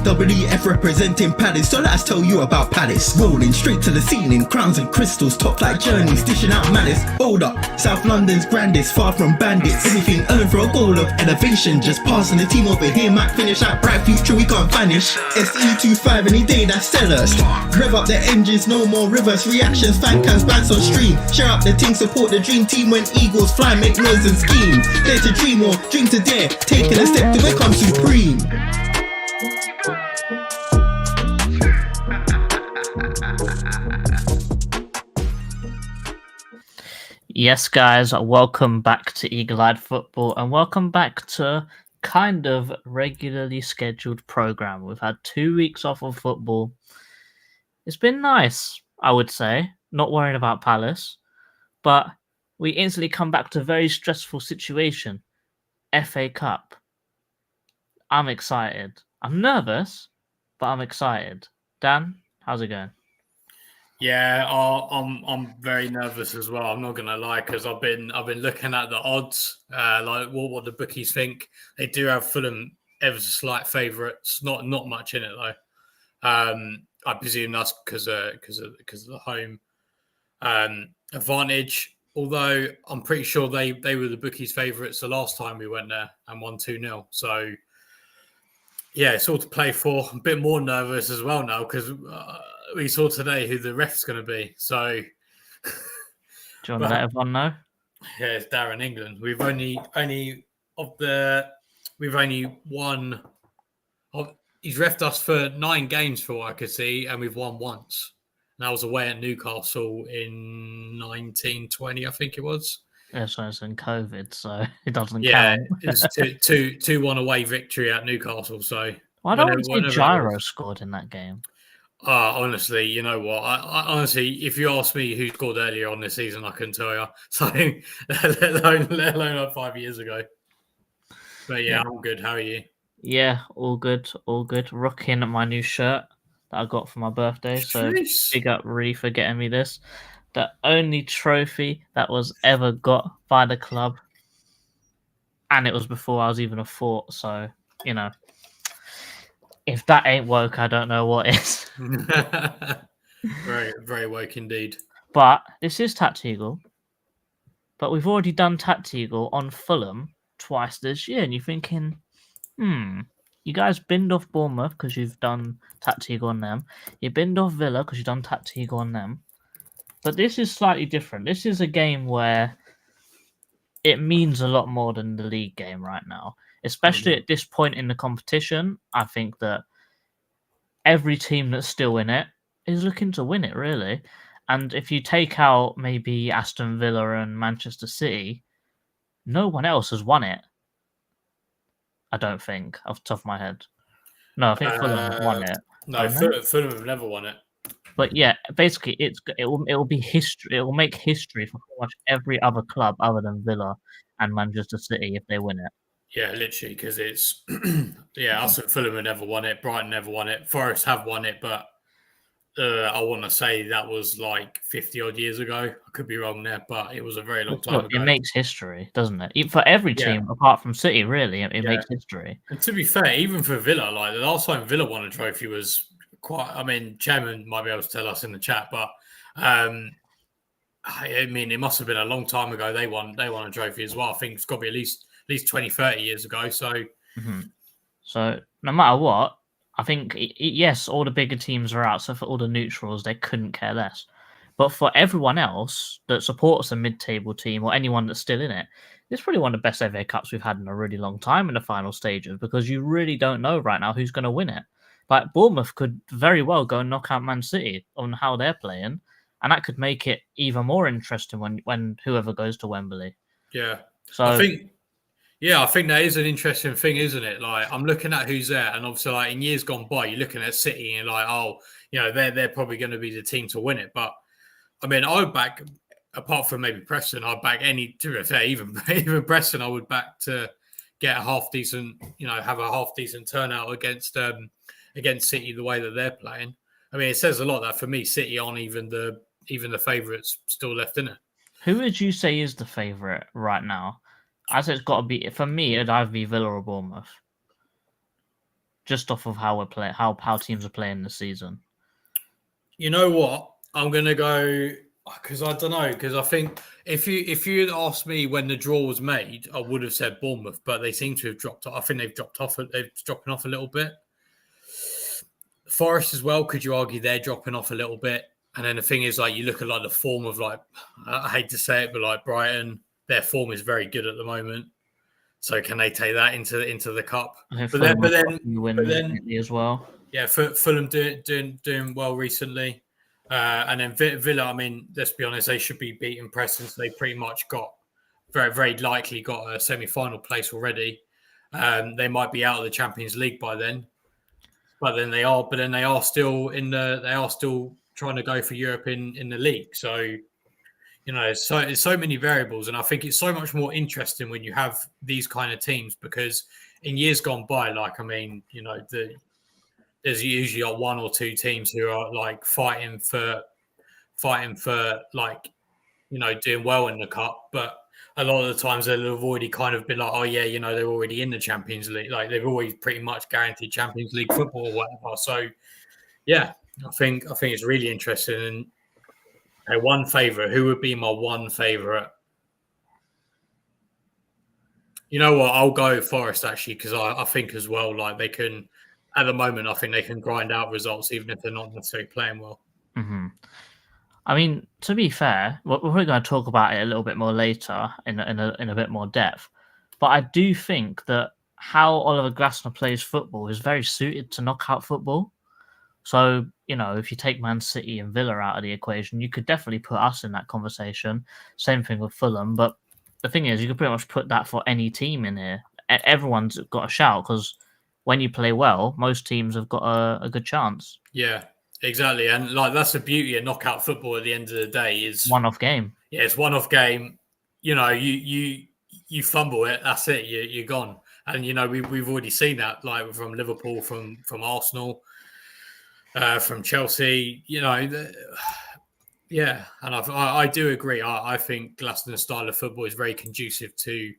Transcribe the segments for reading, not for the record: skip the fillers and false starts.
WEF representing Palace, so let's tell you about Palace. Rolling straight to the ceiling, crowns and crystals, top like journeys, dishing out malice. Hold up, South London's grandest, far from bandits. Everything earned for a goal of elevation, just passing the team over here might finish out. Bright future we can't vanish. SE25 any day, that's sellers. Rev up the engines, no more reverse reactions. Fan cams, bands on stream. Share up the team, support the dream team when Eagles fly, make noise and scheme. Dare to dream or dream to dare, taking a step to become supreme. Yes, guys, welcome back to Eagle-Eyed Football and welcome back to kind of regularly scheduled program. We've had 2 weeks off of football. It's been nice, I would say, not worrying about Palace, but we instantly come back to a very stressful situation. FA Cup. I'm excited. I'm nervous, but I'm excited. Dan, how's it going? Yeah, I'm very nervous as well. I'm not gonna lie, because I've been looking at the odds, like what the bookies think. They do have Fulham ever so slight favourites, not much in it though. I presume that's because of the home advantage. Although I'm pretty sure they were the bookies' favourites the last time we went there and won 2-0. So yeah, it's all to play for. I'm a bit more nervous as well now because we saw today who the ref's going to be. So, do you want to let everyone know? Yeah, it's Darren England. We've only won. He's refed us for 9 games, for what I could see, and we've won once. And that was away at Newcastle in 1920, I think it was. Yeah, so it's in COVID, so it doesn't count. Yeah, it's 2-1 away victory at Newcastle. So I don't think Gyro scored in that game. Honestly, you know what? I honestly, if you ask me who scored earlier on this season, I couldn't tell you. So let alone 5 years ago. But yeah, I'm good. How are you? Yeah, all good. Rocking my new shirt that I got for my birthday. So big up Ree for getting me this. The only trophy that was ever got by the club. And it was before I was even a thought. So, you know, if that ain't woke, I don't know what is. Very, very woke indeed. But this is TACT-EAGLE. But we've already done TACT-EAGLE on Fulham twice this year. And you're thinking, you guys binned off Bournemouth because you've done TACT-EAGLE on them. You binned off Villa because you've done TACT-EAGLE on them. But this is slightly different. This is a game where it means a lot more than the league game right now. Especially at this point in the competition, I think that every team that's still in it is looking to win it, really. And if you take out maybe Aston Villa and Manchester City, no one else has won it. I don't think, off the top of my head. No, I think Fulham won it. No, Fulham have never won it. But yeah, basically, it will be history. It will make history for pretty much every other club other than Villa and Manchester City if they win it. Yeah, literally, because it's us at Fulham have never won it. Brighton never won it. Forest have won it, but I want to say that was like 50 odd years ago. I could be wrong there, but it was a very long time ago. It makes history, doesn't it? For every team apart from City, really, it makes history. And to be fair, even for Villa, like the last time Villa won a trophy was quite. I mean, Chairman might be able to tell us in the chat, but I mean, it must have been a long time ago. They won a trophy as well. I think it's got to be at least 20, 30 years ago. So, So no matter what, I think, yes, all the bigger teams are out. So for all the neutrals, they couldn't care less. But for everyone else that supports a mid-table team or anyone that's still in it, it's probably one of the best FA Cups we've had in a really long time in the final stages because you really don't know right now who's going to win it. Like Bournemouth could very well go and knock out Man City on how they're playing, and that could make it even more interesting when whoever goes to Wembley. Yeah. So I think that is an interesting thing, isn't it? Like, I'm looking at who's there, and obviously, like in years gone by, you're looking at City and like, oh, you know, they're probably going to be the team to win it. But I mean, I would back, apart from maybe Preston, I'd back any. To be fair, even Preston, I would back to get a half decent, you know, have a half decent turnout against City the way that they're playing. I mean, it says a lot that for me, City aren't even the favourites still left in it. Who would you say is the favourite right now? I say it's got to be, for me, it'd either be Villa or Bournemouth. just off of how we're playing, how teams are playing this season? You know what? I'm gonna go because I don't know, because I think if you had asked me when the draw was made, I would have said Bournemouth, but they seem to have dropped off. I think they've dropped off. They're dropping off a little bit. Forest as well. Could you argue they're dropping off a little bit? And then the thing is, like, you look at like the form of, like, I hate to say it, but like Brighton, their form is very good at the moment. So can they take that into the cup? But then as well. Yeah, Fulham doing well recently, and then Villa. I mean, let's be honest, they should be beating Preston. So they pretty much got very likely got a semi-final place already. They might be out of the Champions League by then, but then they are still trying to go for Europe in the league. So it's so many variables, and I think it's so much more interesting when you have these kind of teams, because in years gone by, like, I mean, there's usually like one or two teams who are like fighting for like, doing well in the cup, but a lot of the times they'll have already kind of been like, oh yeah, they're already in the Champions League, like they've always pretty much guaranteed Champions League football or whatever. So yeah, I think it's really interesting. And one favourite, who would be my one favourite? You know what? I'll go Forest, actually, because I think as well, like, they can, at the moment, I think they can grind out results even if they're not necessarily playing well. Mm-hmm. I mean, to be fair, we're probably going to talk about it a little bit more later in a bit more depth. But I do think that how Oliver Glasner plays football is very suited to knockout football. So, if you take Man City and Villa out of the equation, you could definitely put us in that conversation. Same thing with Fulham. But the thing is, you could pretty much put that for any team in here. Everyone's got a shout, because when you play well, most teams have got a good chance. Yeah, exactly. And like, that's the beauty of knockout football at the end of the day, is one-off game. Yeah, it's one-off game. You fumble it, that's it. You're gone. And we've already seen that, like, from Liverpool, from Arsenal, from Chelsea. Yeah, and I do agree. I think Glasner's style of football is very conducive to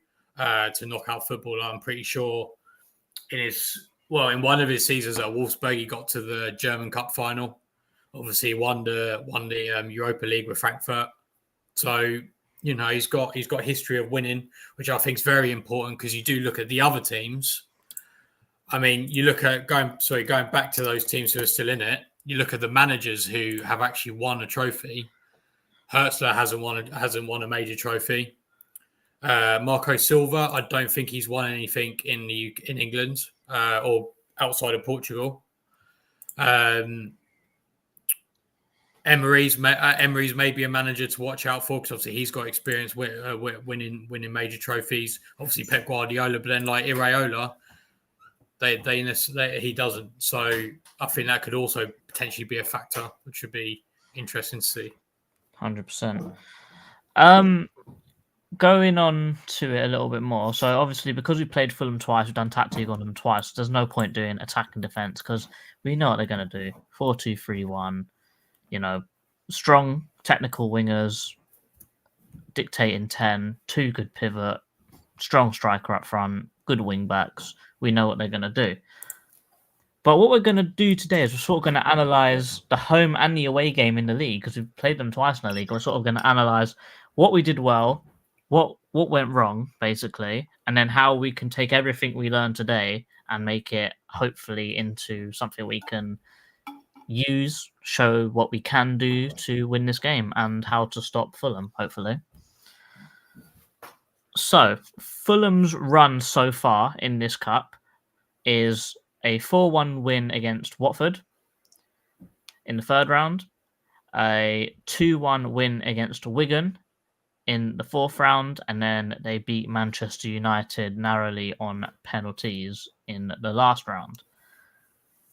knockout football. I'm pretty sure in one of his seasons at Wolfsburg, he got to the German Cup final. Obviously, he won the Europa League with Frankfurt. So he's got history of winning, which I think is very important, because you do look at the other teams. I mean, you look at going back to those teams who are still in it. You look at the managers who have actually won a trophy. Hertzler hasn't won a major trophy. Marco Silva, I don't think he's won anything in England or outside of Portugal. Emery's maybe a manager to watch out for, because obviously he's got experience with winning major trophies. Obviously Pep Guardiola, but then like Iraola, he doesn't. So I think that could also potentially be a factor, which would be interesting to see. 100%. Going on to it a little bit more. So obviously, because we played Fulham twice, we've done TACT-EAGLE on them twice. There's no point doing attack and defense, because we know what they're going to do. 4-2-3-1. Strong technical wingers, dictating 10, 2 good pivot, strong striker up front, good wing backs. We know what they're going to do. But what we're going to do today is we're sort of going to analyse the home and the away game in the league, because we've played them twice in the league. We're sort of going to analyse what we did well, what went wrong, basically, and then how we can take everything we learned today and make it hopefully into something we can use, show what we can do to win this game, and how to stop Fulham, hopefully. So, Fulham's run so far in this cup is a 4-1 win against Watford in the third round, a 2-1 win against Wigan in the fourth round, and then they beat Manchester United narrowly on penalties in the last round.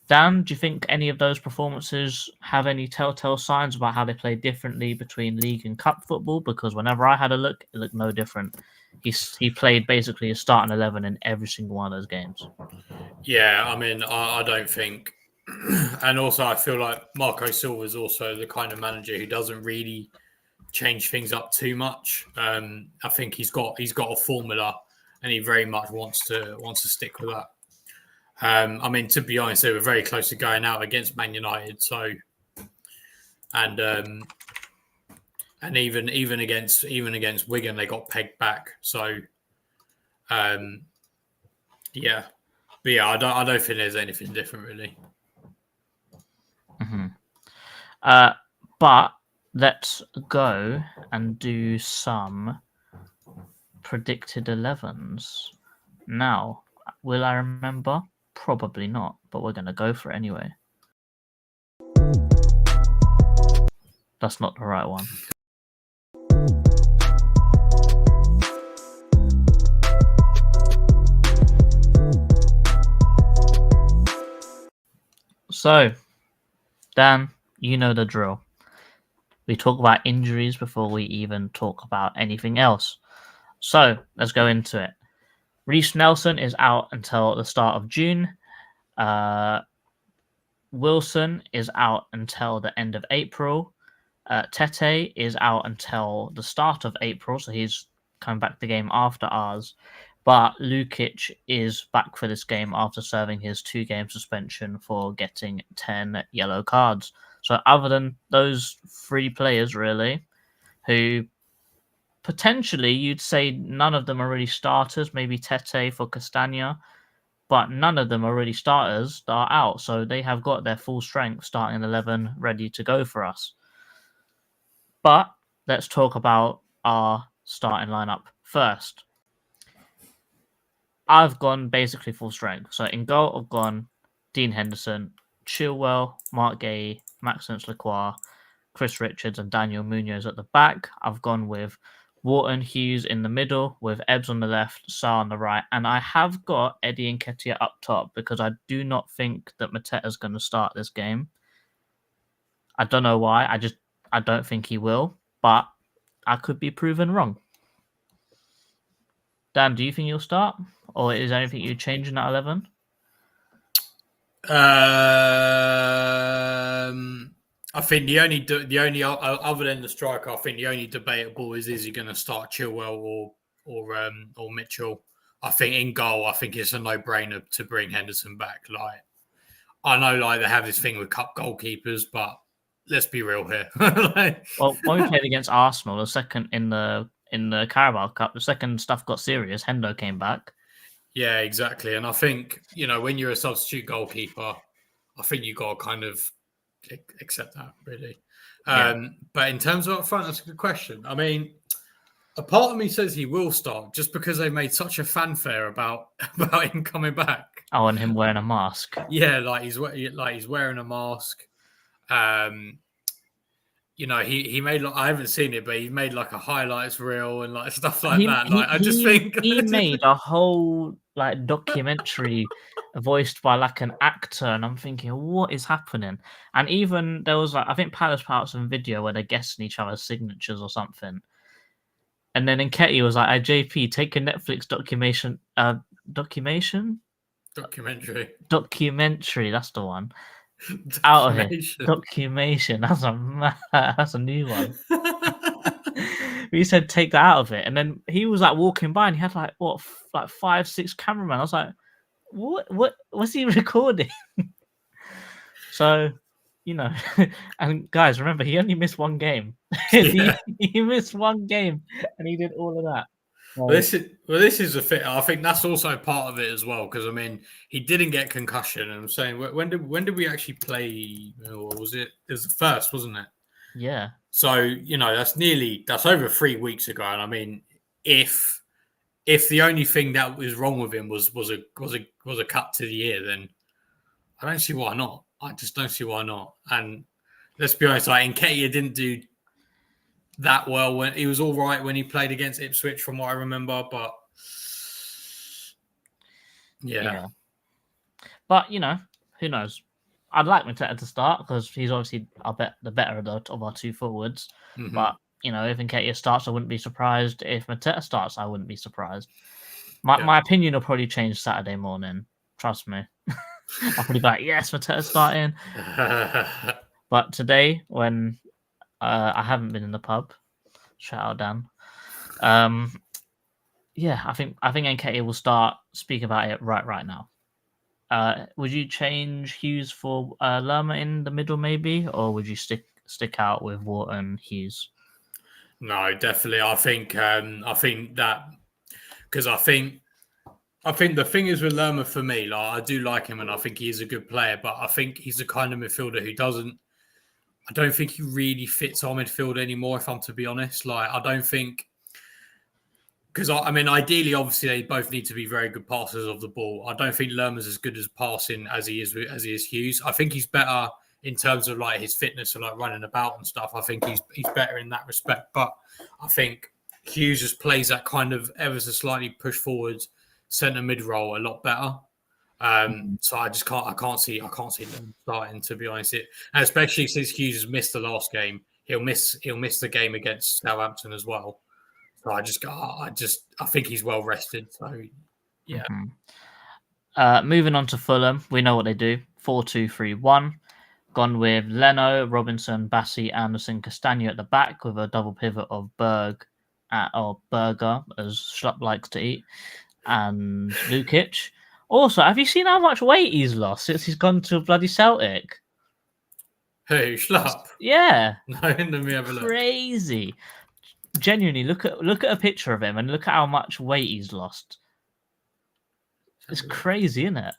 Dan, do you think any of those performances have any telltale signs about how they play differently between league and cup football? Because whenever I had a look, it looked no different. He played basically a starting 11 in every single one of those games. Yeah, I mean, I don't think, and also I feel like Marco Silva is also the kind of manager who doesn't really change things up too much. I think he's got a formula, and he very much wants to stick with that. I mean, to be honest, they were very close to going out against Man United. So, and even against Wigan, they got pegged back. So, yeah, but yeah, I don't think there's anything different really. Mm-hmm. But let's go and do some predicted 11s. Now, will I remember? Probably not, but we're going to go for it anyway. That's not the right one. So, Dan, you know the drill. We talk about injuries before we even talk about anything else. So, let's go into it. Reece Nelson is out until the start of June. Wilson is out until the end of April. Tete is out until the start of April, so he's coming back to the game after ours. But Lukic is back for this game after serving his 2-game suspension for getting 10 yellow cards. So other than those 3 players, really, who potentially you'd say none of them are really starters, maybe Tete for Castagna, but none of them are really starters that are out. So they have got their full strength starting 11 ready to go for us. But let's talk about our starting lineup first. I've gone basically full strength. So in goal, I've gone Dean Henderson, Chilwell, Mark Gay, Maxence Lacroix, Chris Richards, and Daniel Munoz at the back. I've gone with Wharton Hughes in the middle, with Ebbs on the left, Sarr on the right, and I have got Eddie Nketiah up top because I do not think that Mateta's going to start this game. I don't know why. I don't think he will, but I could be proven wrong. Dan, do you think he'll start, or is there anything you change in that 11? I think the only other than the striker, I think the only debatable is he going to start Chilwell or Mitchell. I think in goal, I think it's a no-brainer to bring Henderson back. Like, I know, like they have this thing with cup goalkeepers, but let's be real here. Well, when we played against Arsenal, the second in the Carabao Cup, the second stuff got serious. Hendo came back. Yeah, exactly. And I think, when you're a substitute goalkeeper, I think you got to kind of accept that, really. But in terms of up front, that's a good question. I mean, a part of me says he will start just because they made such a fanfare about him coming back. Oh, and him wearing a mask. Yeah, he's wearing a mask. He made. I haven't seen it, but he made like a highlights reel and like stuff like that. Like I just think he made a whole like documentary voiced by like an actor, and I'm thinking, what is happening? And even there was like, I think Palace put out some video where they're guessing each other's signatures or something. And then Nketiah was like, JP, take a Netflix documentary. That's the one. Out of here. Documentation. That's a new one. We said take that out of it, and then he was like walking by, and he had like 5-6 cameramen. I was like, what was he recording? So, and guys, remember he only missed 1 game. Yeah. he missed 1 game, and he did all of that. This is a fit. I think that's also part of it as well, because I mean he didn't get concussion, and I'm saying when did we actually play? Or was it? It was the first, wasn't it? Yeah. So that's over 3 weeks ago, and I mean if the only thing that was wrong with him was a cut to the ear, then I don't see why not. I just don't see why not. And let's be honest, like Nketiah didn't do that well when he was all right when he played against Ipswich, from what I remember. But yeah. But who knows? I'd like Mateta to start because he's obviously the better of our 2 forwards. Mm-hmm. But if Nketiah starts, I wouldn't be surprised. If Mateta starts, I wouldn't be surprised. My opinion will probably change Saturday morning. Trust me. I'll probably be like, yes, Mateta's starting. But today, when I haven't been in the pub, shout out Dan. I think Nketiah will start. Speak about it right now. Would you change Hughes for Lerma in the middle, maybe, or would you stick out with Wharton Hughes? No, definitely. I think that because I think the thing is with Lerma for me, like I do like him and I think he is a good player, but I think he's the kind of midfielder who doesn't. I don't think he really fits our midfield anymore. If I'm to be honest, like I don't think because I mean, ideally, obviously, they both need to be very good passers of the ball. I don't think Lerma's as good as passing as he is Hughes. I think he's better in terms of like his fitness and like running about and stuff. I think he's better in that respect. But I think Hughes just plays that kind of ever so slightly push forward centre mid role a lot better. So I can't see them starting, to be honest. And especially since Hughes has missed the last game, he'll miss the game against Southampton as well. So I think he's well rested. So yeah. Moving on to Fulham, we know what they do. 4-2-3-1. Gone with Leno, Robinson, Bassi, Anderson, Castagna at the back with a double pivot of Berger, as Schlupp likes to eat, and Lukic. Also, have you seen how much weight he's lost since he's gone to bloody Celtic? Who, Schlupp? Yeah. No, let me have a look. Crazy. Genuinely, look at a picture of him and look at how much weight he's lost. It's crazy, isn't it?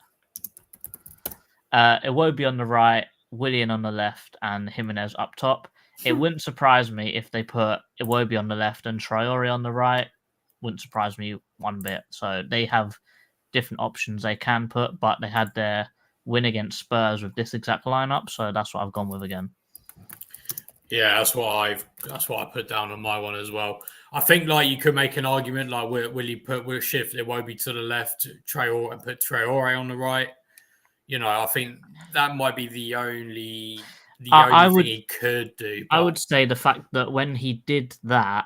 Iwobi on the right, Willian on the left, and Jimenez up top. It wouldn't surprise me if they put Iwobi on the left and Traore on the right. Wouldn't surprise me one bit. So they have different options they can put, but they had their win against Spurs with this exact lineup, so that's what I've gone with again. Yeah, that's what I put down on my one as well. I think like you could make an argument like we'll shift Iwobi to the left, Traore, and put Traore on the right. You know, I think that might be the only thing he could do. But... I would say the fact that when he did that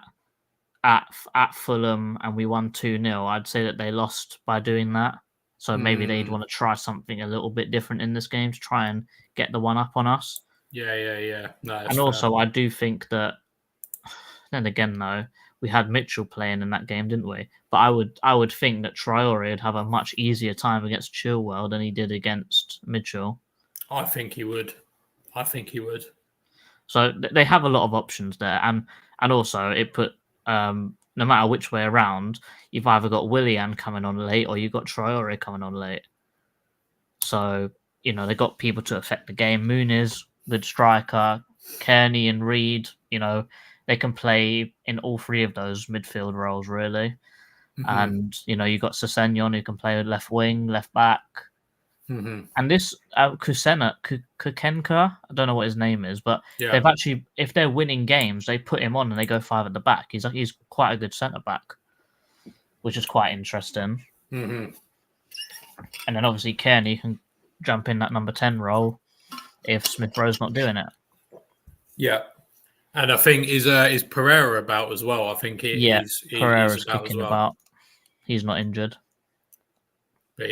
at Fulham and we won 2-0, I'd say that they lost by doing that. So maybe they'd want to try something a little bit different in this game to try and get the one up on us. Yeah. No, and also, I do think that. Then again, though, we had Mitchell playing in that game, didn't we? But I would think that Traore would have a much easier time against Chilwell than he did against Mitchell. I think he would. So they have a lot of options there, and also it put no matter which way around, you've either got Willian coming on late or you've got Traore coming on late. So they got people to affect the game. Muniz, good striker, Kearney and Reed. They can play in all three of those midfield roles, really. Mm-hmm. And, you got Sessegnon who can play left wing, left back. Mm-hmm. And this Kukenka, I don't know what his name is, but they've actually, if they're winning games, they put him on and they go 5 at the back. He's quite a good centre-back, which is quite interesting. Mm-hmm. And then obviously Kearney can jump in that number 10 role if Smith Rowe's not doing it. Yeah. And I think is Pereira about as well. I think Pereira's kicking about. He's not injured. But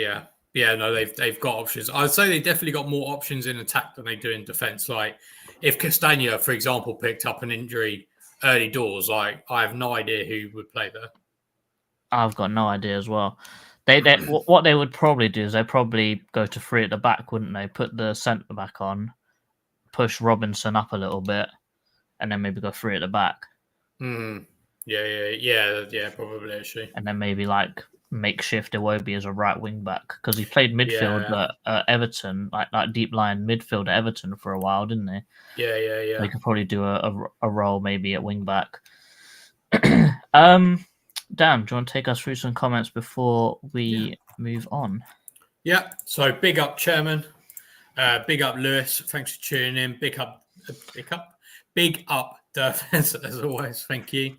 no, they've got options. I'd say they definitely got more options in attack than they do in defence. Like if Castagna, for example, picked up an injury early doors, like I have no idea who would play there. I've got no idea as well. They what they would probably do is they probably go to 3 at the back, wouldn't they? Put the centre back on, push Robinson up a little bit, and then maybe go 3 at the back. Yeah, probably actually. And then maybe like makeshift Iwobi as a right wing back because he played midfield at Everton, like deep line midfield at Everton for a while, didn't he? Yeah. They could probably do a role maybe at wing back. Dan, do you want to take us through some comments before we move on? Yeah. So big up, Chairman. Big up, Lewis. Thanks for tuning in. Big up, Defense, as always. Thank you.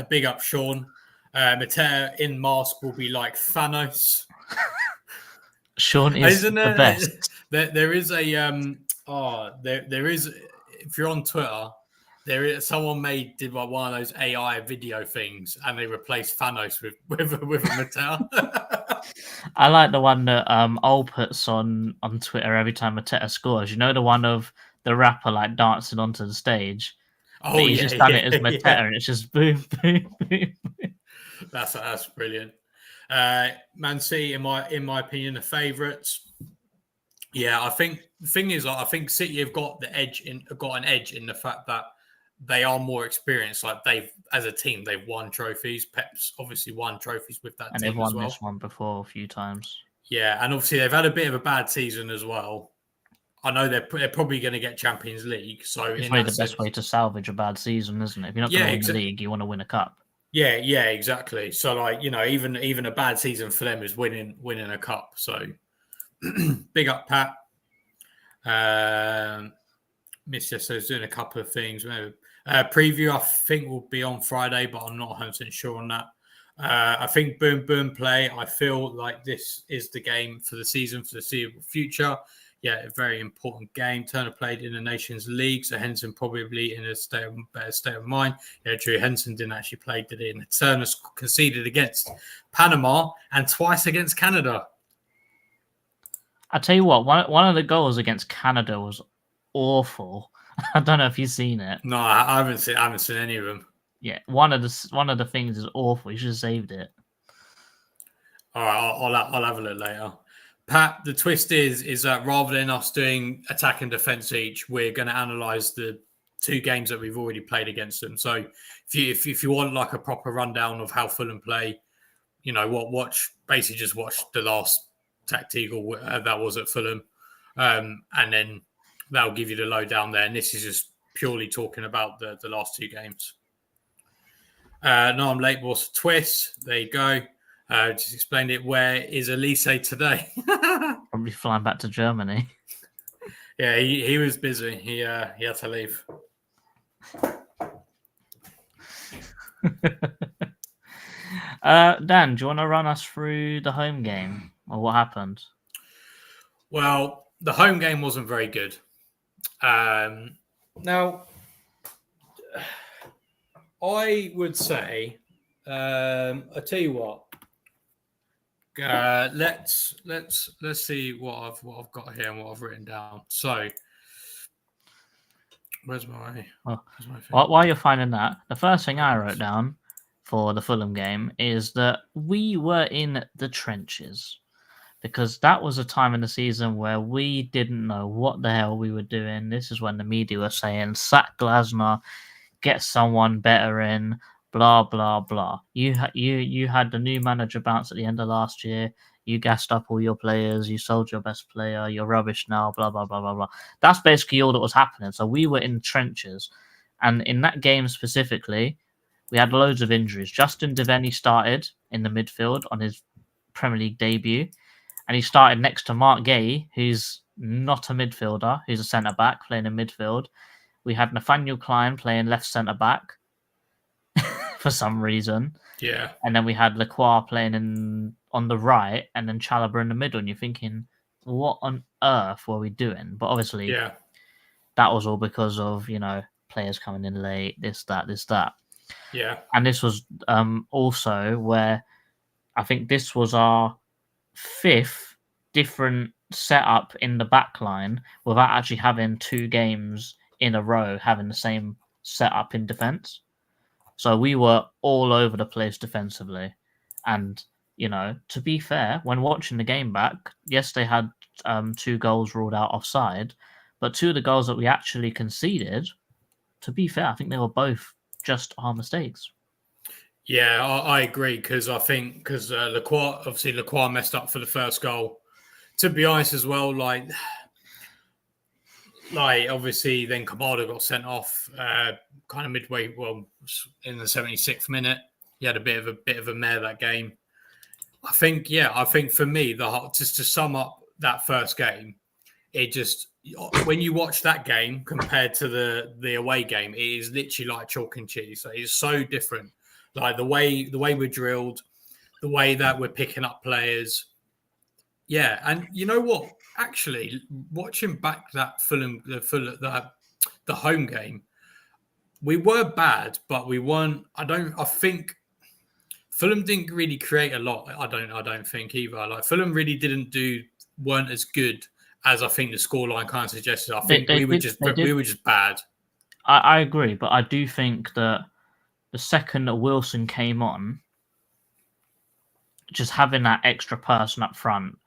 Big up, Sean. Mateo in mask will be like Thanos. Sean is the best. There is a there is, if you're on Twitter, someone did like one of those AI video things and they replaced Thanos with a Mateo. I like the one that Ol puts on Twitter every time Mateo scores. The one of the rapper like dancing onto the stage. Oh, he's just done it as Mateo, and it's just boom, boom, boom. That's brilliant. Man City, in my opinion, the favourites. Yeah, I think the thing is, like, I think City have got an edge in the fact that they are more experienced. Like they've, as a team, they've won trophies. Pep's obviously won trophies with that And they've team as won this well. one before a few times. Yeah, and obviously they've had a bit of a bad season as well. I know they're probably going to get Champions League. So It's in really that the best way sense, to salvage a bad season, isn't it? If you're not going yeah, to win the league, you want to win a cup. yeah, exactly. So like even a bad season for them is winning a cup. So big up Pat. Miss Yesso's doing a couple of things. Preview, I think, will be on Friday, but I'm not 100% sure on that. I think Boom Boom play. I feel like this is the game for the season, for the foreseeable future. Yeah, a very important game. Turner played in the Nations League, so Henson probably in a better state of mind. Yeah, true. Henson didn't actually play, did he? And Turner conceded against Panama and twice against Canada. I tell you what, one of the goals against Canada was awful. I don't know if you've seen it. No, I haven't seen any of them. Yeah, one of the things is awful. You should have saved it. All right, I'll have a look later. Pat, the twist is that rather than us doing attack and defense each, we're going to analyze the 2 games that we've already played against them. So if you want like a proper rundown of how Fulham play, just watch the last TACT-EAGLE that was at Fulham, and then that'll give you the lowdown there. And this is just purely talking about the last 2 games. No, I'm late, boss. Twist. There you go. Just explained it. Where is Elise today? Probably flying back to Germany. Yeah, he was busy. He had to leave. Dan, do you want to run us through the home game or what happened? Well, the home game wasn't very good. Now, I would say, I tell you what. Let's see what I've got here and what I've written down. So, where's my thing? While you're finding that, the first thing I wrote down for the Fulham game is that we were in the trenches, because that was a time in the season where we didn't know what the hell we were doing. This is when the media were saying, sack Glasner, get someone better in, blah, blah, blah. You had the new manager bounce at the end of last year. You gassed up all your players. You sold your best player. You're rubbish now, blah, blah, blah, blah, blah. That's basically all that was happening. So we were in trenches. And in that game specifically, we had loads of injuries. Justin Devaney started in the midfield on his Premier League debut. And he started next to Mark Gay, who's not a midfielder, who's a centre-back playing in midfield. We had Nathaniel Klein playing left centre-back for some reason. Yeah. And then we had Lacroix playing on the right and then Chalobah in the middle. And you're thinking, what on earth were we doing? But obviously, that was all because of, players coming in late, this, that. Yeah. And this was also where I think this was our 5th different setup in the back line without actually having 2 games in a row having the same setup in defence. So we were all over the place defensively. And, to be fair, when watching the game back, yes, they had 2 goals ruled out offside, but 2 of the goals that we actually conceded, to be fair, I think they were both just our mistakes. Yeah, I agree, because I think Lacroix messed up for the first goal. To be honest as well, like obviously then Kamada got sent off kind of midway, in the 76th minute. He had a bit of a mare that game. I think for me, just to sum up that first game, it just, when you watch that game compared to the away game, it is literally like chalk and cheese. It is so different. Like the way we're drilled, the way that we're picking up players. Yeah, and you know what? Actually, watching back that the home game, we were bad, but we weren't. I think Fulham didn't really create a lot. I don't think either. Like Fulham really weren't as good as I think the scoreline kind of suggested. I think we were just bad. I agree, but I do think that the second that Wilson came on, just having that extra person up front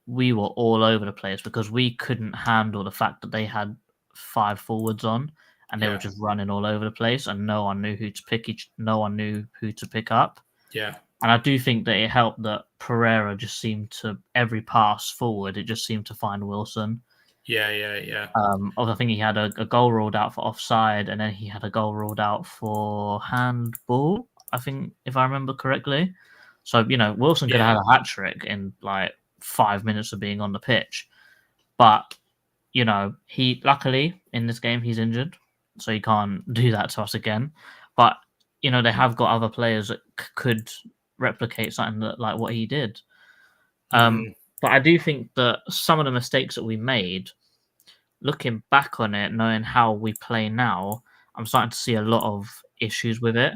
we were all over the place because we couldn't handle the fact that they had 5 forwards on and they were Yeah. just running all over the place and no one knew who to no one knew who to pick up. Yeah. And I do think that it helped that Pereira just seemed to, every pass forward, it just seemed to find Wilson. Yeah. I think he had a goal ruled out for offside, and then he had a goal ruled out for handball, I think, if I remember correctly. So, Wilson could have had a hat trick in like 5 minutes of being on the pitch. But, he luckily in this game he's injured, so he can't do that to us again. But, they have got other players that could replicate something that, like what he did. But I do think that some of the mistakes that we made, looking back on it, knowing how we play now, I'm starting to see a lot of issues with it.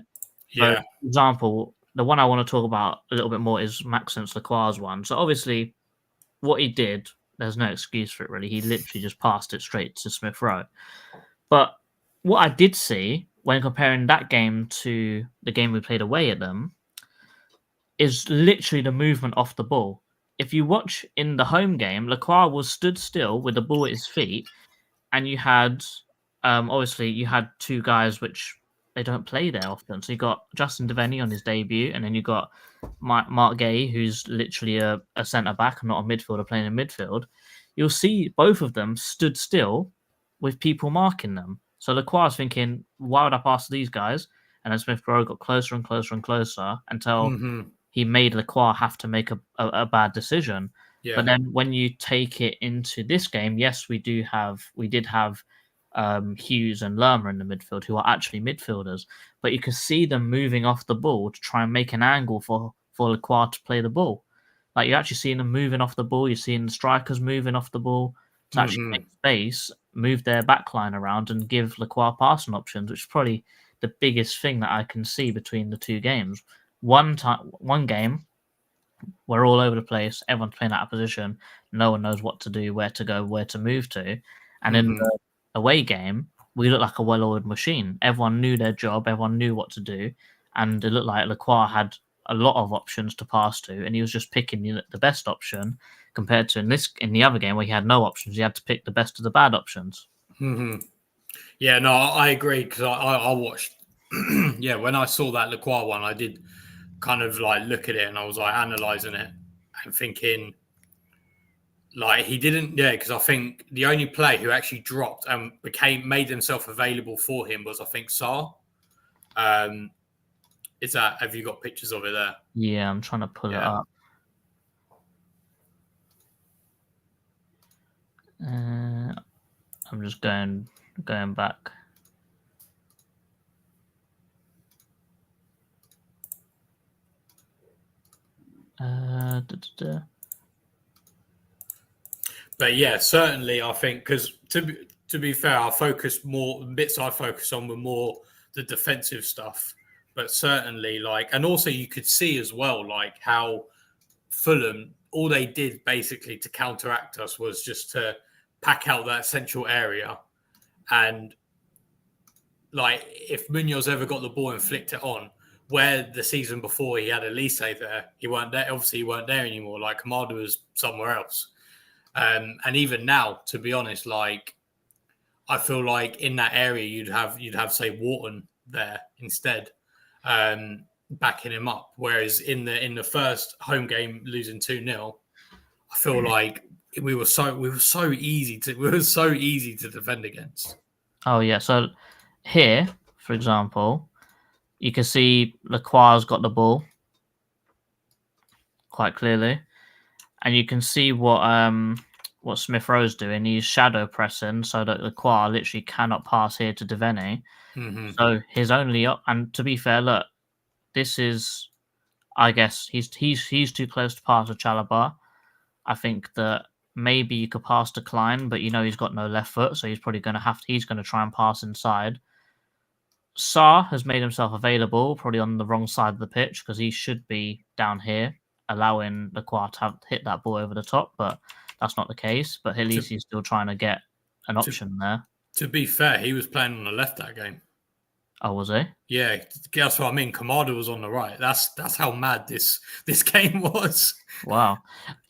Yeah. So, for example, the one I want to talk about a little bit more is Maxence Lacroix's one. So obviously, what he did, there's no excuse for it really. He literally just passed it straight to Smith Rowe. But what I did see when comparing that game to the game we played away at them is literally the movement off the ball. If you watch in the home game, Lacroix was stood still with the ball at his feet, and you had obviously you had 2 guys which they don't play there often. So you got Justin Devaney on his debut, and then you got Mark Gay, who's literally a centre back, not a midfielder playing in midfield. You'll see both of them stood still with people marking them. So Lacroix was thinking, why would I pass to these guys? And then Smith Rowe got closer and closer and closer until he made Lacroix have to make a bad decision. Yeah. But then when you take it into this game, yes, we did have Hughes and Lerma in the midfield, who are actually midfielders, but you can see them moving off the ball to try and make an angle for Lacroix to play the ball. Like, you're actually seeing them moving off the ball. You're seeing the strikers moving off the ball to actually make space, move their backline around, and give Lacroix passing options, which is probably the biggest thing that I can see between the 2 games. One game, we're all over the place. Everyone's playing out of position. No one knows what to do, where to go, where to move to. And in the away game, we looked like a well-oiled machine. Everyone knew their job. Everyone knew what to do. And it looked like Lacroix had a lot of options to pass to, and he was just picking the best option compared to in the other game where he had no options. He had to pick the best of the bad options. Yeah, no, I agree, because I watched. Yeah, when I saw that Lacroix one, I did kind of like look at it, and I was like analysing it and thinking, like, he didn't, because I think the only player who actually dropped and made himself available for him was, I think, Sarr. Have you got pictures of it there? Yeah, I'm trying to pull it up. I'm just going back. But yeah, certainly I think, because to be fair, bits I focus on were more the defensive stuff. But certainly, like, and also you could see as well, like, how Fulham, all they did basically to counteract us was just to pack out that central area. And like, if Munoz ever got the ball and flicked it on, where the season before he had Elise there, he weren't there. Obviously, he weren't there anymore. Like, Kamada was somewhere else. And even now, to be honest, like, I feel like in that area you'd have say Wharton there instead, backing him up. Whereas in the first home game losing 2-0, I feel like we were so easy to defend against. Oh yeah, so here, for example, you can see Lacroix's got the ball quite clearly, and you can see what Smith Rowe's doing. He's shadow pressing so that Lacroix literally cannot pass here to Devaney. So his only and to be fair, look, this is, I guess he's too close to pass to Chalobah. I think that maybe you could pass to Klein, but he's got no left foot, so he's probably he's going to try and pass inside. Sarr has made himself available, probably on the wrong side of the pitch, because he should be down here, allowing Lacroix to hit that ball over the top, but that's not the case. But at least he's still trying to get an option there. To be fair, he was playing on the left that game. Oh, was he? Yeah, that's what I mean. Kamada was on the right. That's how mad this game was. Wow.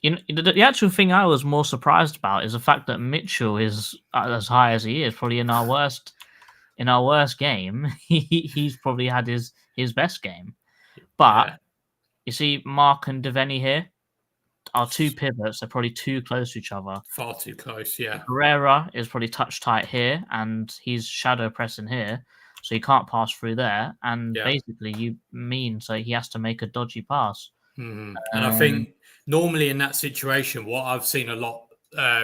The actual thing I was more surprised about is the fact that Mitchell is as high as he is. Probably in our worst game, he's probably had his best game. But Yeah. you see, Mark and Devaney here are two pivots. They're probably too close to each other. Far too close, yeah. Pereira is probably touch tight here, and he's shadow pressing here, so he can't pass through there. And Yeah. basically, so he has to make a dodgy pass. And I think normally in that situation, what I've seen a lot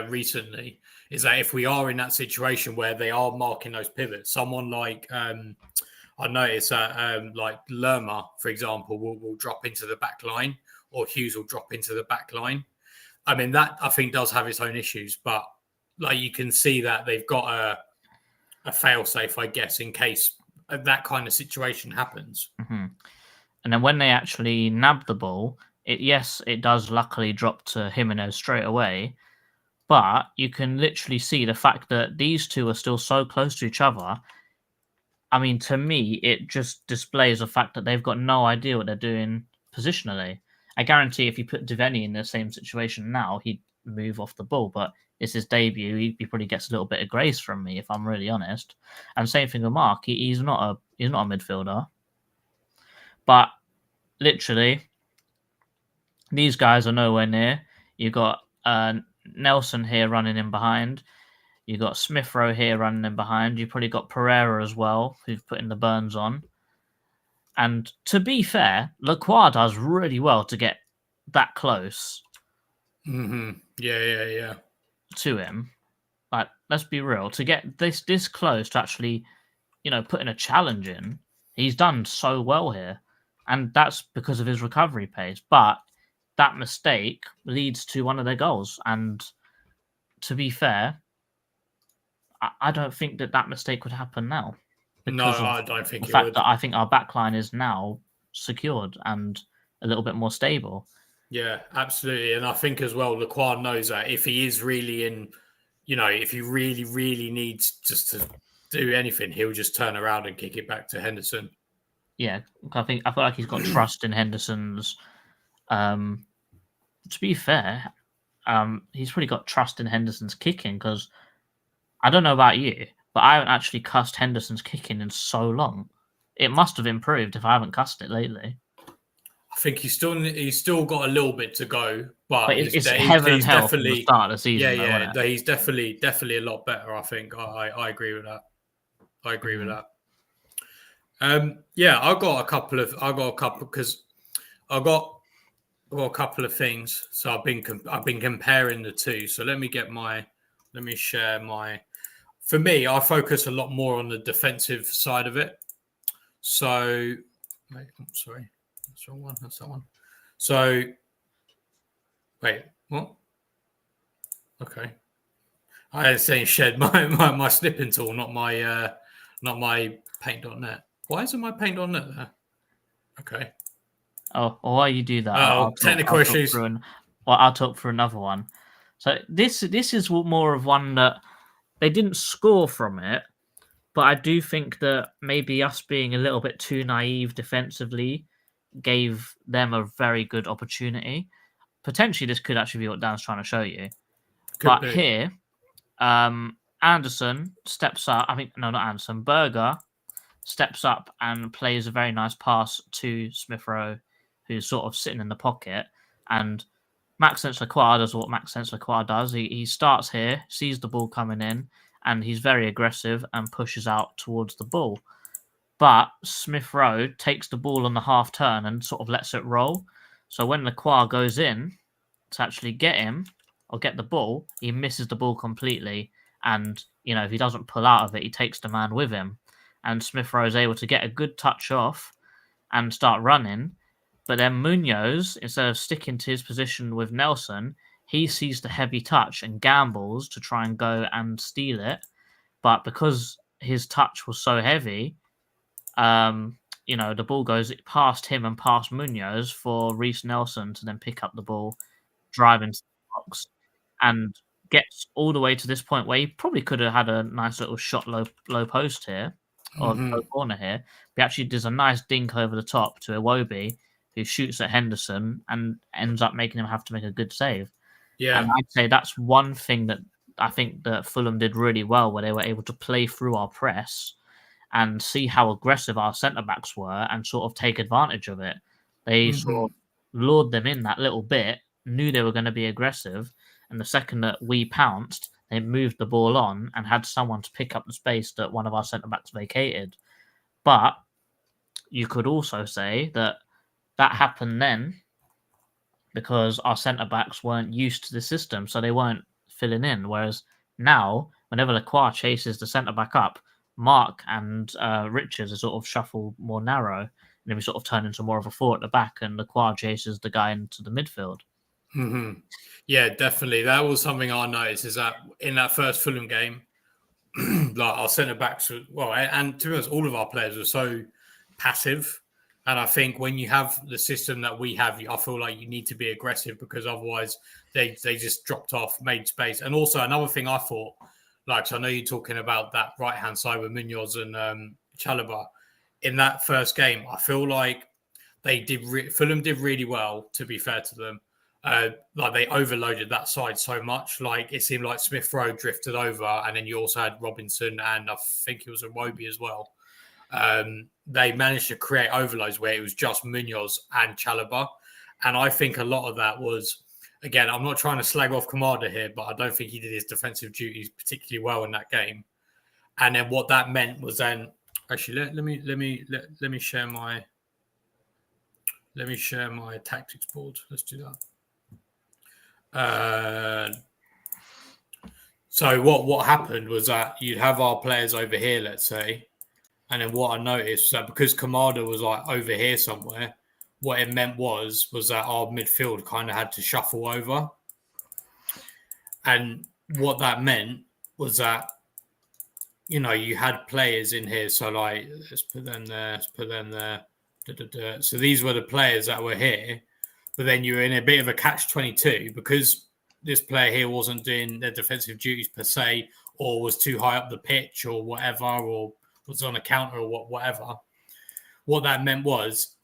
recently is that if we are in that situation where they are marking those pivots, someone like I noticed that like Lerma, for example, will drop into the back line, or Hughes will drop into the back line. I mean, that I think does have its own issues, but like you can see that they've got a fail safe, I guess, in case that kind of situation happens. Mm-hmm. And then when they actually nab the ball, it does luckily drop to Jimenez straight away. But you can literally see the fact that these two are still so close to each other. I mean, to me, it just displays the fact that they've got no idea what they're doing positionally. I guarantee if you put Devaney in the same situation now, he'd move off the ball. But it's his debut. He probably gets a little bit of grace from me, if I'm really honest. And same thing with Mark. He's not a midfielder. But literally, these guys are nowhere near. You got Nelson here running in behind. You got Smith Rowe here running in behind. You probably got Pereira as well, who's putting the burns on. And to be fair, Lacroix does really well to get that close. Yeah. To him. Like, let's be real. To get this close to actually, putting a challenge in, he's done so well here. And that's because of his recovery pace. But that mistake leads to one of their goals. And to be fair, I don't think that mistake would happen now. No, I don't think the it fact would. that I think our backline is now secured and a little bit more stable. Yeah, absolutely. And I think as well, Lacroix knows that if he is really in, if he really, really needs just to do anything, he'll just turn around and kick it back to Henderson. Yeah, I feel like he's got trust in Henderson's. To be fair, he's probably got trust in Henderson's kicking, because I don't know about you, but I haven't actually cussed Henderson's kicking in so long. It must have improved if I haven't cussed it lately. I think he's still got a little bit to go, but it's heaven and hell from the start of the season. He's definitely a lot better. I think I agree with that. I agree with that. I've got a couple because I've got a couple of things. So I've been comparing the two. So let me share my. For me, I focus a lot more on the defensive side of it. So, wait, I'm sorry, that's the wrong one. That's that one. So, wait, what? Okay, I was saying shed my snipping tool, not my paint.net. Why isn't my paint.net there? Okay. Oh, while you do that, technical issues. I'll talk for another one. So this is more of one that they didn't score from it, but I do think that maybe us being a little bit too naive defensively gave them a very good opportunity. Potentially, this could actually be what Dan's trying to show you. Here, Anderson steps up. Not Anderson. Berger steps up and plays a very nice pass to Smith Rowe, who's sort of sitting in the pocket. And Maxence Lacroix does what Maxence Lacroix does. He starts here, sees the ball coming in, and he's very aggressive and pushes out towards the ball. But Smith Rowe takes the ball on the half turn and sort of lets it roll. So when Lacroix goes in to actually get him or get the ball, he misses the ball completely. And, if he doesn't pull out of it, he takes the man with him. And Smith Rowe is able to get a good touch off and start running. But then Munoz, instead of sticking to his position with Nelson, he sees the heavy touch and gambles to try and go and steal it. But because his touch was so heavy, the ball goes past him and past Munoz for Reece Nelson to then pick up the ball, drive into the box, and gets all the way to this point where he probably could have had a nice little shot low post here. or low corner here. He actually does a nice dink over the top to Iwobi, who shoots at Henderson and ends up making him have to make a good save. Yeah. And I'd say that's one thing that I think that Fulham did really well, where they were able to play through our press and see how aggressive our centre backs were and sort of take advantage of it. They sort of lured them in that little bit, knew they were going to be aggressive, and the second that we pounced, they moved the ball on and had someone to pick up the space that one of our centre backs vacated. But you could also say that happened then because our centre backs weren't used to the system, so they weren't filling in. Whereas now, whenever Lacroix chases the centre back up, Mark and Richards are sort of shuffle more narrow, and then we sort of turn into more of a four at the back, and Lacroix chases the guy into the midfield. Yeah, definitely. That was something I noticed, is that in that first Fulham game, like our centre backs were, well, and to be honest, all of our players were so passive. And I think when you have the system that we have, I feel like you need to be aggressive, because otherwise they just dropped off, made space. And also another thing I thought, like, so I know you're talking about that right-hand side with Munoz and Chalobah. In that first game, I feel like Fulham did really well, to be fair to them. Like, they overloaded that side so much. Like, it seemed like Smith Rowe drifted over, and then you also had Robinson, and I think it was Iwobi as well. They managed to create overloads where it was just Munoz and Chalobah. And I think a lot of that was, again, I'm not trying to slag off Kamada here, but I don't think he did his defensive duties particularly well in that game. And then what that meant was then, actually, let me share my tactics board. Let's do that. So what happened was that you'd have our players over here, let's say, and then what I noticed was that because Kamada was like over here somewhere, what it meant was that our midfield kind of had to shuffle over. And what that meant was that, you know, you had players in here. So like, let's put them there. So these were the players that were here. But then you were in a bit of a catch-22 because this player here wasn't doing their defensive duties per se, or was too high up the pitch or whatever, or was on a counter or whatever. What that meant was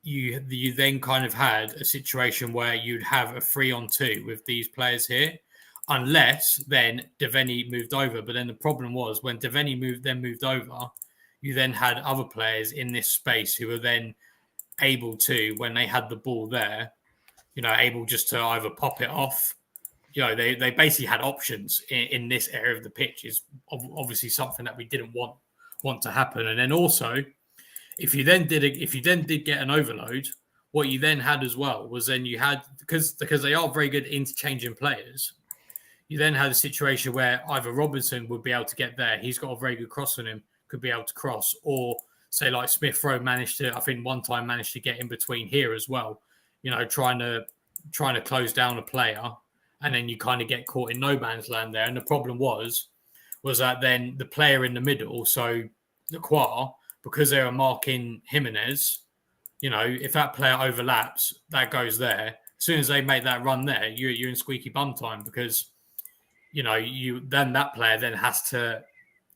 you then kind of had a situation where you'd have a 3-on-2 with these players here, unless then Devaney moved over. But then the problem was when Devaney moved over, you then had other players in this space who were then able to, when they had the ball there, you know, able just to either pop it off. You know, they basically had options in this area of the pitch. Is obviously something that we didn't want to happen. And then also, if you then did get an overload, what you then had as well was then you had, because they are very good interchanging players, you then had a situation where either Robinson would be able to get there, he's got a very good cross on him, could be able to cross, or say like Smith Rowe managed to get in between here as well, you know, trying to close down a player, and then you kind of get caught in no man's land there. And the problem was that then the player in the middle, so Lacroix, because they were marking Jimenez, you know, if that player overlaps, that goes there. As soon as they make that run there, you're in squeaky bum time, because, you know, then that player then has to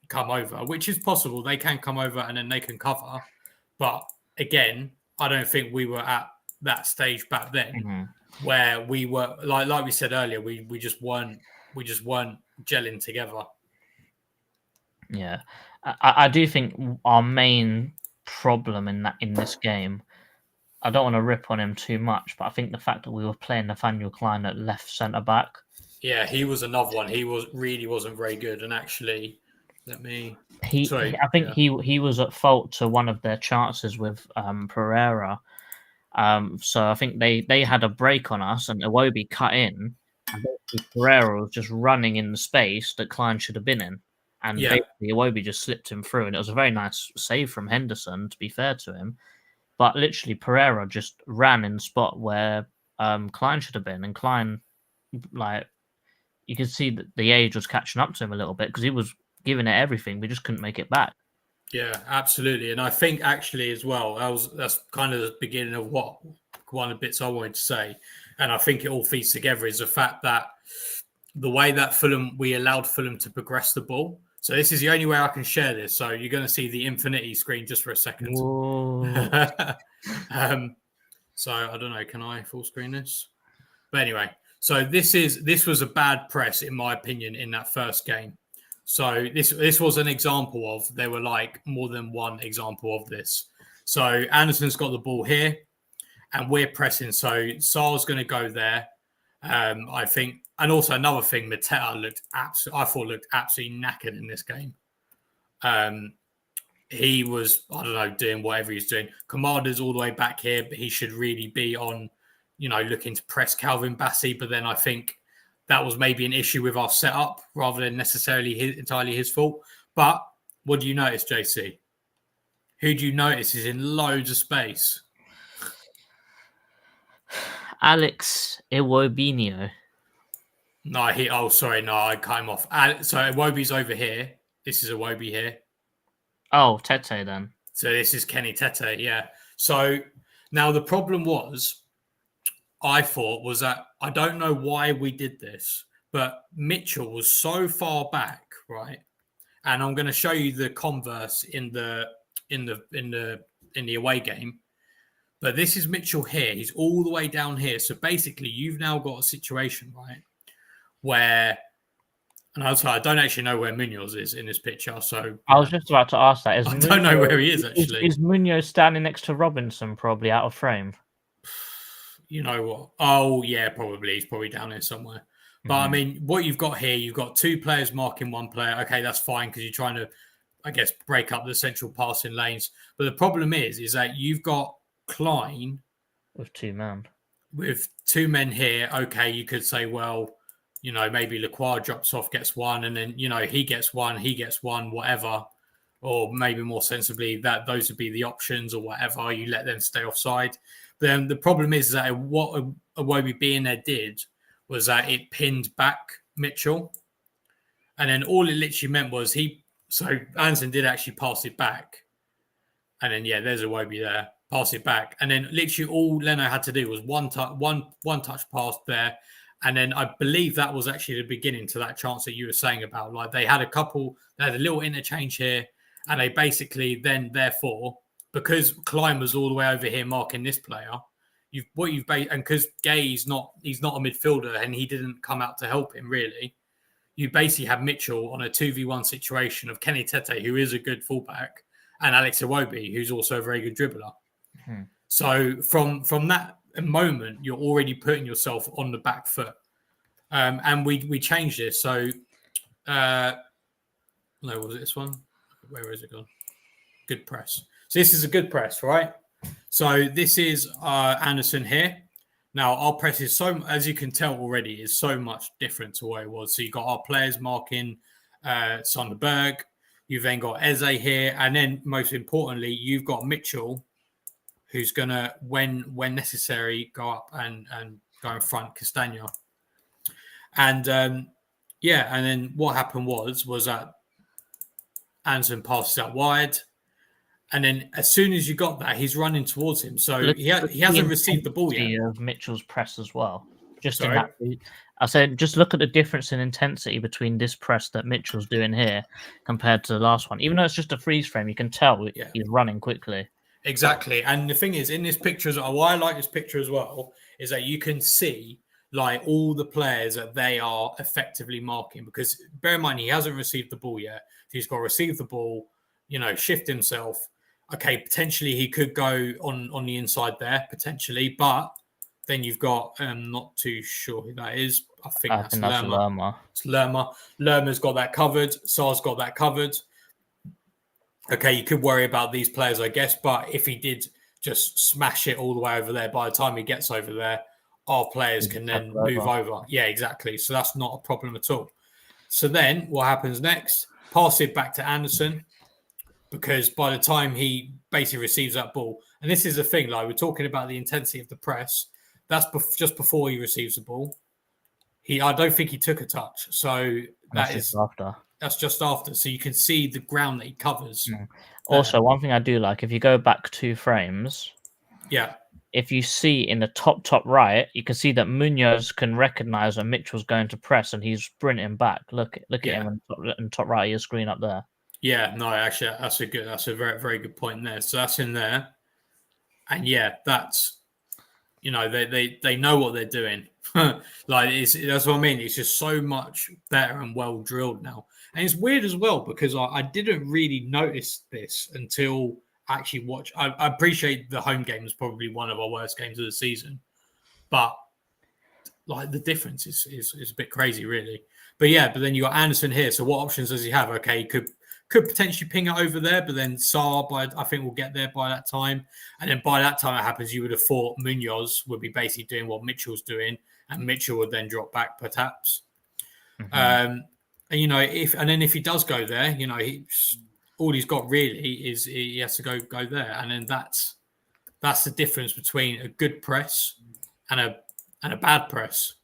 come over, which is possible. They can come over and then they can cover. But again, I don't think we were at that stage back then where we were like we said earlier, we just weren't gelling together. Yeah, I do think our main problem in this game, I don't want to rip on him too much, but I think the fact that we were playing Nathaniel Klein at left centre back. Yeah, he was another one. He wasn't very good. And actually, he was at fault to one of their chances with Pereira. So I think they had a break on us, and Iwobi cut in, and Pereira was just running in the space that Klein should have been in. And basically, Iwobi just slipped him through, and it was a very nice save from Henderson, to be fair to him. But literally, Pereira just ran in the spot where Klein should have been. And Klein, like, you could see that the age was catching up to him a little bit, because he was giving it everything. We just couldn't make it back. Yeah, absolutely. And I think actually as well, that's kind of the beginning of one of the bits I wanted to say. And I think it all feeds together, is the fact that the way that we allowed Fulham to progress the ball. So this is the only way I can share this. So you're going to see the infinity screen just for a second. So I don't know. Can I full screen this? But anyway, so this was a bad press in my opinion in that first game. So this was an example of, there were like more than one example of this. So Anderson's got the ball here, and we're pressing. So Sar's going to go there. I think, and also another thing, Mateta looked absolutely knackered in this game. He was, I don't know, doing whatever he's doing. Kamada's all the way back here, but he should really be on, looking to press Calvin Bassey. But then I think that was maybe an issue with our setup rather than necessarily entirely his fault. But what do you notice, JC? Who do you notice is in loads of space? Alex Iwobienio. No, I cut him off. So Iwobi's over here. This is Iwobi here. Oh, Tete then. So this is Kenny Tete, yeah. So now the problem was, I thought, was that I don't know why we did this, but Mitchell was so far back, right? And I'm going to show you the converse in the away game. But this is Mitchell here. He's all the way down here. So basically, you've now got a situation, right, where, and also I don't actually know where Munoz is in this picture. So I was just about to ask that. I don't know where he is actually. Is Munoz standing next to Robinson, probably out of frame? You know what? Oh yeah, probably. He's probably down here somewhere. But I mean, what you've got here, you've got two players marking one player. Okay, that's fine because you're trying to, I guess, break up the central passing lanes. But the problem is that you've got Klein with two men. With two men here, okay, you could say, well, maybe Lacroix drops off, gets one, and then, he gets one, whatever. Or maybe more sensibly, that those would be the options or whatever. You let them stay offside. But then the problem is that what Iwobi being there did was that it pinned back Mitchell. And then all it literally meant was so Anderson did actually pass it back. And then, there's Iwobi there. Pass it back. And then literally all Leno had to do was one touch pass there. And then I believe that was actually the beginning to that chance that you were saying about. Like they had a little interchange here. And they basically then, therefore, because Klein was all the way over here marking this player, and because Gay he's not a midfielder and he didn't come out to help him really, you basically have Mitchell on a 2v1 situation of Kenny Tete, who is a good fullback, and Alex Iwobi, who's also a very good dribbler. So from that moment, you're already putting yourself on the back foot. And we changed this. So, no, was it this one? Where is it gone? Good press. So this is a good press, right? So this is Anderson here. Now our press is as you can tell already, is so much different to what it was. So you've got our players marking Sonderberg. You've then got Eze here. And then most importantly, you've got Mitchell, who's going to, when necessary, go up and go in front Castagna. And and then what happened was that Anderson passes out wide. And then as soon as you got that, he's running towards him. So he hasn't received the ball yet. Of Mitchell's press as well. I said, just look at the difference in intensity between this press that Mitchell's doing here compared to the last one. Even though it's just a freeze frame, you can tell he's running quickly. Exactly. And the thing is, in this picture, why I like this picture as well, is that you can see like all the players that they are effectively marking. Because bear in mind, he hasn't received the ball yet. He's got to receive the ball, shift himself. Okay, potentially he could go on the inside there, potentially. But then you've got, I'm not too sure who that is. I think that's Lerma. It's Lerma. Lerma's got that covered. Sar's got that covered. Okay, you could worry about these players, I guess. But if he did just smash it all the way over there, by the time he gets over there, our players can then move over. Yeah, exactly. So that's not a problem at all. So then what happens next? Pass it back to Anderson. Because by the time he basically receives that ball, and this is the thing, like we're talking about the intensity of the press, that's just before he receives the ball. I don't think he took a touch. So that's just after. So you can see the ground that he covers. Also, one thing I do like, if you go back 2 frames, if you see in the top right, you can see that Munoz can recognize when Mitchell's going to press and he's sprinting back. Look at him in top right of your screen up there. Yeah, no, actually, that's a very, very good point there. So that's in there. And yeah, that's, they know what they're doing. That's what I mean. It's just so much better and well drilled now. And it's weird as well because I didn't really notice this until I actually watch. I appreciate the home game is probably one of our worst games of the season, but like the difference is a bit crazy, really. But then you got Anderson here. So what options does he have? Okay, he could potentially ping it over there, but then Saar, I think, will get there by that time. And then by that time it happens, you would have thought Munoz would be basically doing what Mitchell's doing, and Mitchell would then drop back perhaps. And if he does go there, all he's got really is he has to go there, and then that's the difference between a good press and a bad press.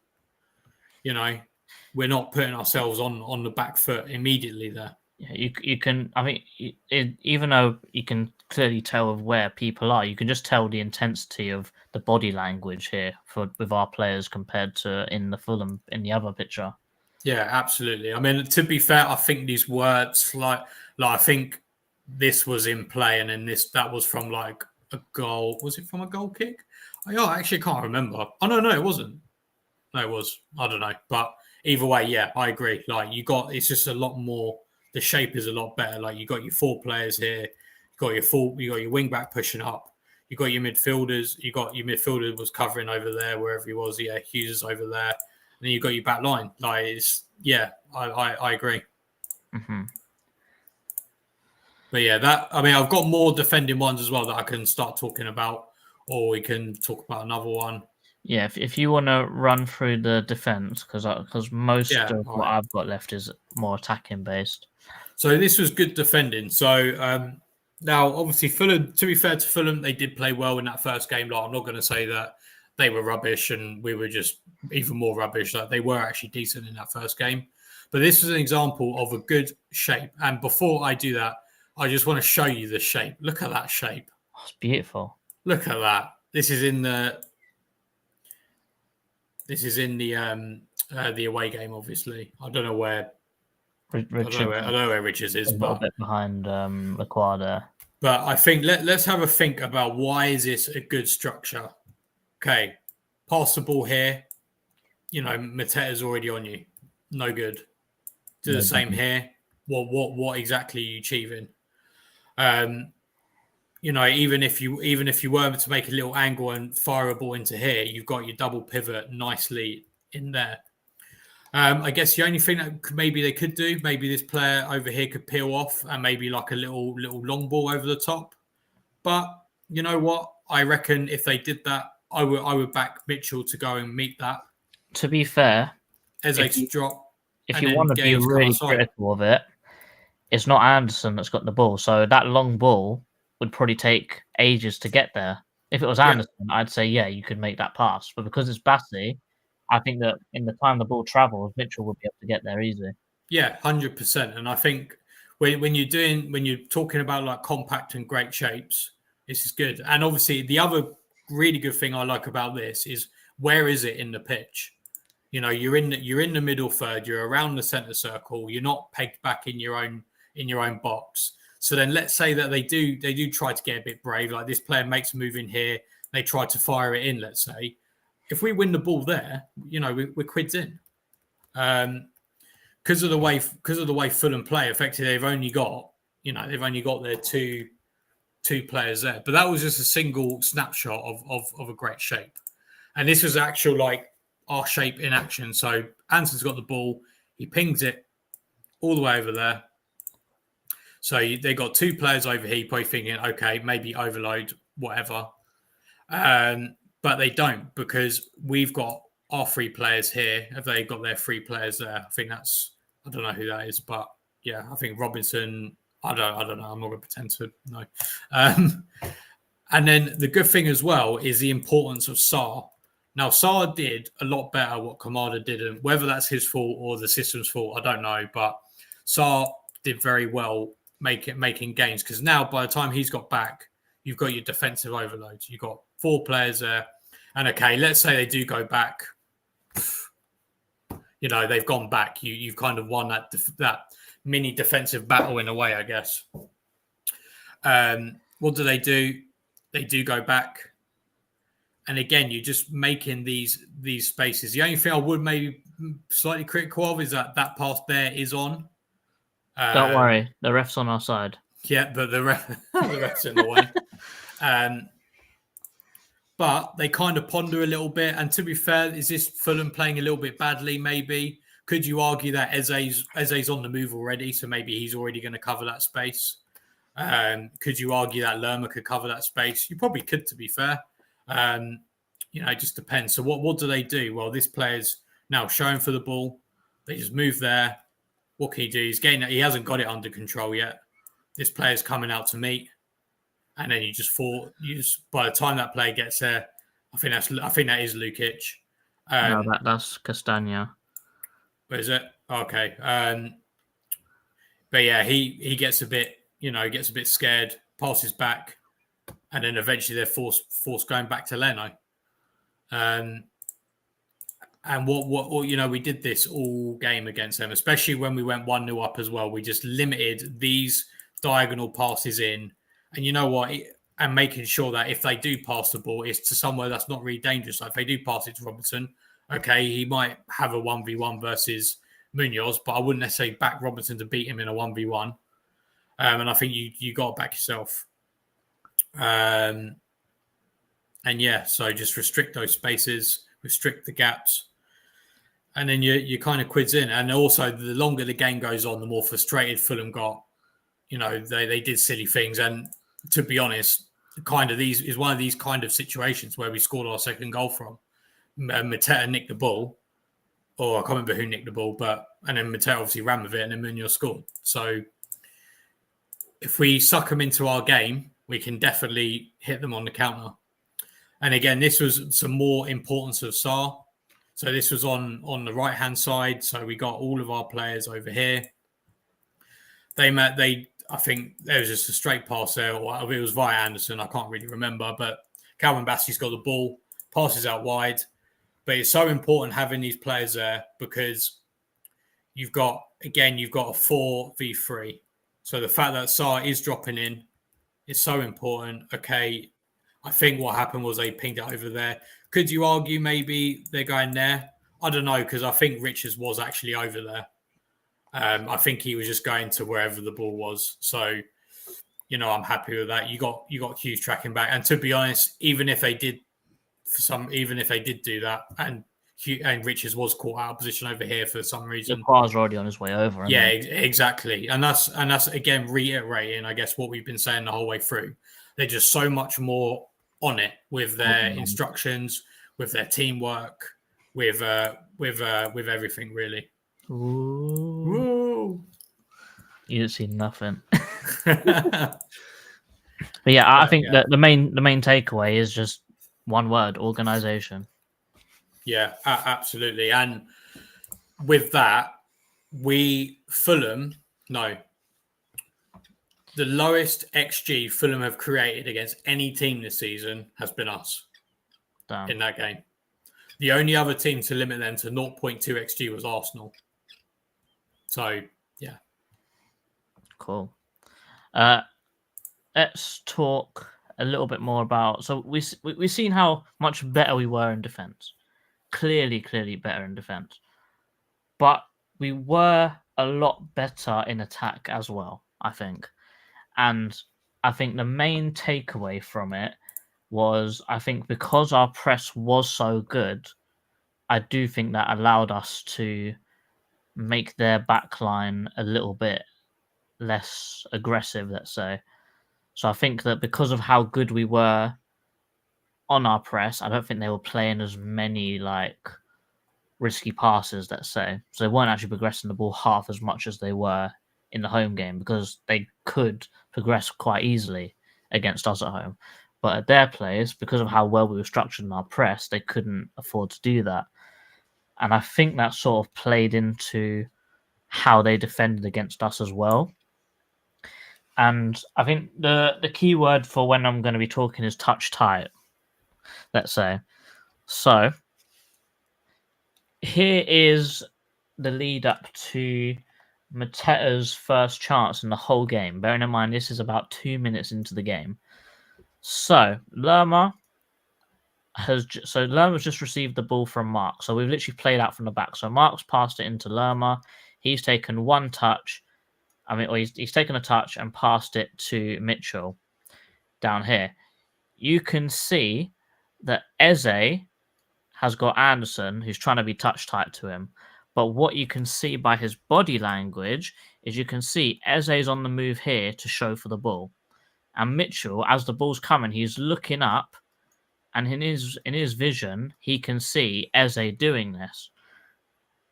We're not putting ourselves on the back foot immediately there. Yeah, you can. I mean, even though you can clearly tell of where people are, you can just tell the intensity of the body language here with our players compared to in the other picture. Yeah, absolutely. I mean, to be fair, I think these words like I think this was in play, and then that was from like a goal. Was it from a goal kick? I actually can't remember. Oh no, it wasn't. No, it was. I don't know, but either way, yeah, I agree. Like it's just a lot more. The shape is a lot better. Like you got your 4 players here, you got your wing back pushing up, you got your midfielders, your midfielder was covering over there wherever he was. Yeah, Hughes is over there, and then you got your back line. Like I agree. Mm-hmm. But yeah, I've got more defending ones as well that I can start talking about, or we can talk about another one. Yeah, if you want to run through the defense, because most of what I've got left is more attacking based. So this was good defending. So now, obviously, Fulham. To be fair to Fulham, they did play well in that first game. Like, I'm not going to say that they were rubbish and we were just even more rubbish. Like, they were actually decent in that first game. But this is an example of a good shape. And before I do that, I just want to show you the shape. Look at that shape. Oh, it's beautiful. Look at that. This is in the away game. Obviously, I don't know where. Richards, I don't know where Richards is, a little bit behind Lacroix there. But I think let's have a think about why is this a good structure. Okay, pass the ball here. Mateta's already on you. No good. Do the same here. What exactly are you achieving? Even if you were to make a little angle and fire a ball into here, you've got your double pivot nicely in there. I guess the only thing that maybe they could do, maybe this player over here could peel off and maybe like a little long ball over the top. But you know what? I reckon if they did that, I would back Mitchell to go and meet that. To be fair, Eze to drop. If you want to be really critical of it, it's not Anderson that's got the ball. So that long ball would probably take ages to get there. If it was Anderson, I'd say, yeah, you could make that pass. But because it's Bassey, I think that in the time the ball travels, Mitchell would be able to get there easy. Yeah, 100%. And I think when you're talking about like compact and great shapes, this is good. And obviously, the other really good thing I like about this is where is it in the pitch? You're in the middle third. You're around the centre circle. You're not pegged back in your own box. So then, let's say that they do try to get a bit brave. Like this player makes a move in here. They try to fire it in. Let's say. If we win the ball there, we're quids in. Because of the way Fulham play, effectively they've only got their two players there. But that was just a single snapshot of a great shape. And this was actual like our shape in action. So Anson's got the ball, he pings it all the way over there. So they got 2 players over here, probably thinking, okay, maybe overload, whatever. But they don't because we've got our 3 players here. Have they got their 3 players there? I don't know who that is, but yeah, I think Robinson. I don't know. I'm not going to pretend to know. And then the good thing as well is the importance of Saar. Now, Saar did a lot better what Kamada didn't. Whether that's his fault or the system's fault, I don't know. But Saar did very well making gains because now by the time he's got back, you've got your defensive overloads. You've got 4 players there. And okay, let's say they do go back. You know, they've gone back. You've kind of won that mini defensive battle in a way, I guess. What do? They do go back. And again, you're just making these spaces. The only thing I would maybe slightly critical of is that pass there is on. Don't worry, the ref's on our side. Yeah, but the ref's in the way. But they kind of ponder a little bit. And to be fair, is this Fulham playing a little bit badly? Maybe. Could you argue that Eze's on the move already, so maybe he's already going to cover that space? Could you argue that Lerma could cover that space? You probably could, to be fair. It just depends. So what do they do? Well, this player's now showing for the ball. They just move there. What can he do? He hasn't got it under control yet. This player's coming out to meet, and then by the time that player gets there, I think that is Lukic. No, that's Castagna. Where is it? Okay. But yeah, he gets a bit scared, passes back, and then eventually they're forced going back to Leno. And what we did this all game against them, especially when we went 1-0 up as well. We just limited these diagonal passes in, and you know what? And making sure that if they do pass the ball, it's to somewhere that's not really dangerous. Like if they do pass it to Robertson, okay, he might have a 1v1 versus Munoz, but I wouldn't necessarily back Robertson to beat him in a 1v1. And I think you got to back yourself. And yeah, so just restrict those spaces, restrict the gaps, and then you kind of quids in. And also, the longer the game goes on, the more frustrated Fulham got. You know, they did silly things, and to be honest, these is one of these kind of situations where we scored our second goal from. Mateta nicked the ball, or I can't remember who nicked the ball, and then Mateta obviously ran with it, and then Munoz scored. So if we suck them into our game, we can definitely hit them on the counter. And again, this was some more importance of Sarr. So this was on the right-hand side. So we got all of our players over here. I think there was just a straight pass there, or it was via Anderson. I can't really remember, but Calvin Bassey's got the ball, passes out wide. But it's so important having these players there because you've got a 4v3. So the fact that Sarr is dropping in is so important. Okay, I think what happened was they pinged it over there. Could you argue maybe they're going there? I don't know, because I think Richards was actually over there. I think he was just going to wherever the ball was. So, I'm happy with that. You got Hughes tracking back. And to be honest, even if they did do that, and Richards was caught out of position over here for some reason, the car's already on his way over. Yeah, exactly. And that's again reiterating, I guess, what we've been saying the whole way through. They're just so much more on it with their instructions, with their teamwork, with everything really. Ooh. You didn't see nothing. But yeah, I think that the main takeaway is just one word: organization. Yeah, absolutely. And with that, the lowest XG Fulham have created against any team this season has been us. Damn. In that game. The only other team to limit them to 0.2 XG was Arsenal. So, yeah. Cool. Let's talk a little bit more about... So we've seen how much better we were in defence. Clearly better in defence. But we were a lot better in attack as well, I think. And I think the main takeaway from it was, I think because our press was so good, I do think that allowed us to make their backline a little bit less aggressive, let's say. So I think that because of how good we were on our press, I don't think they were playing as many risky passes, let's say. So they weren't actually progressing the ball half as much as they were in the home game because they could progress quite easily against us at home. But at their place, because of how well we were structured in our press, they couldn't afford to do that. And I think that sort of played into how they defended against us as well. And I think the key word for when I'm going to be talking is touch tight. let's say. So here is the lead up to Mateta's first chance in the whole game. Bearing in mind, this is about 2 minutes into the game. So Lerma Lerma's just received the ball from Mark. So we've literally played out from the back. So Mark's passed it into Lerma. He's taken one touch. Or he's taken a touch and passed it to Mitchell down here. You can see that Eze has got Anderson, who's trying to be touch tight to him. But what you can see by his body language is you can see Eze's on the move here to show for the ball. And Mitchell, as the ball's coming, he's looking up, and in his vision, he can see Eze doing this.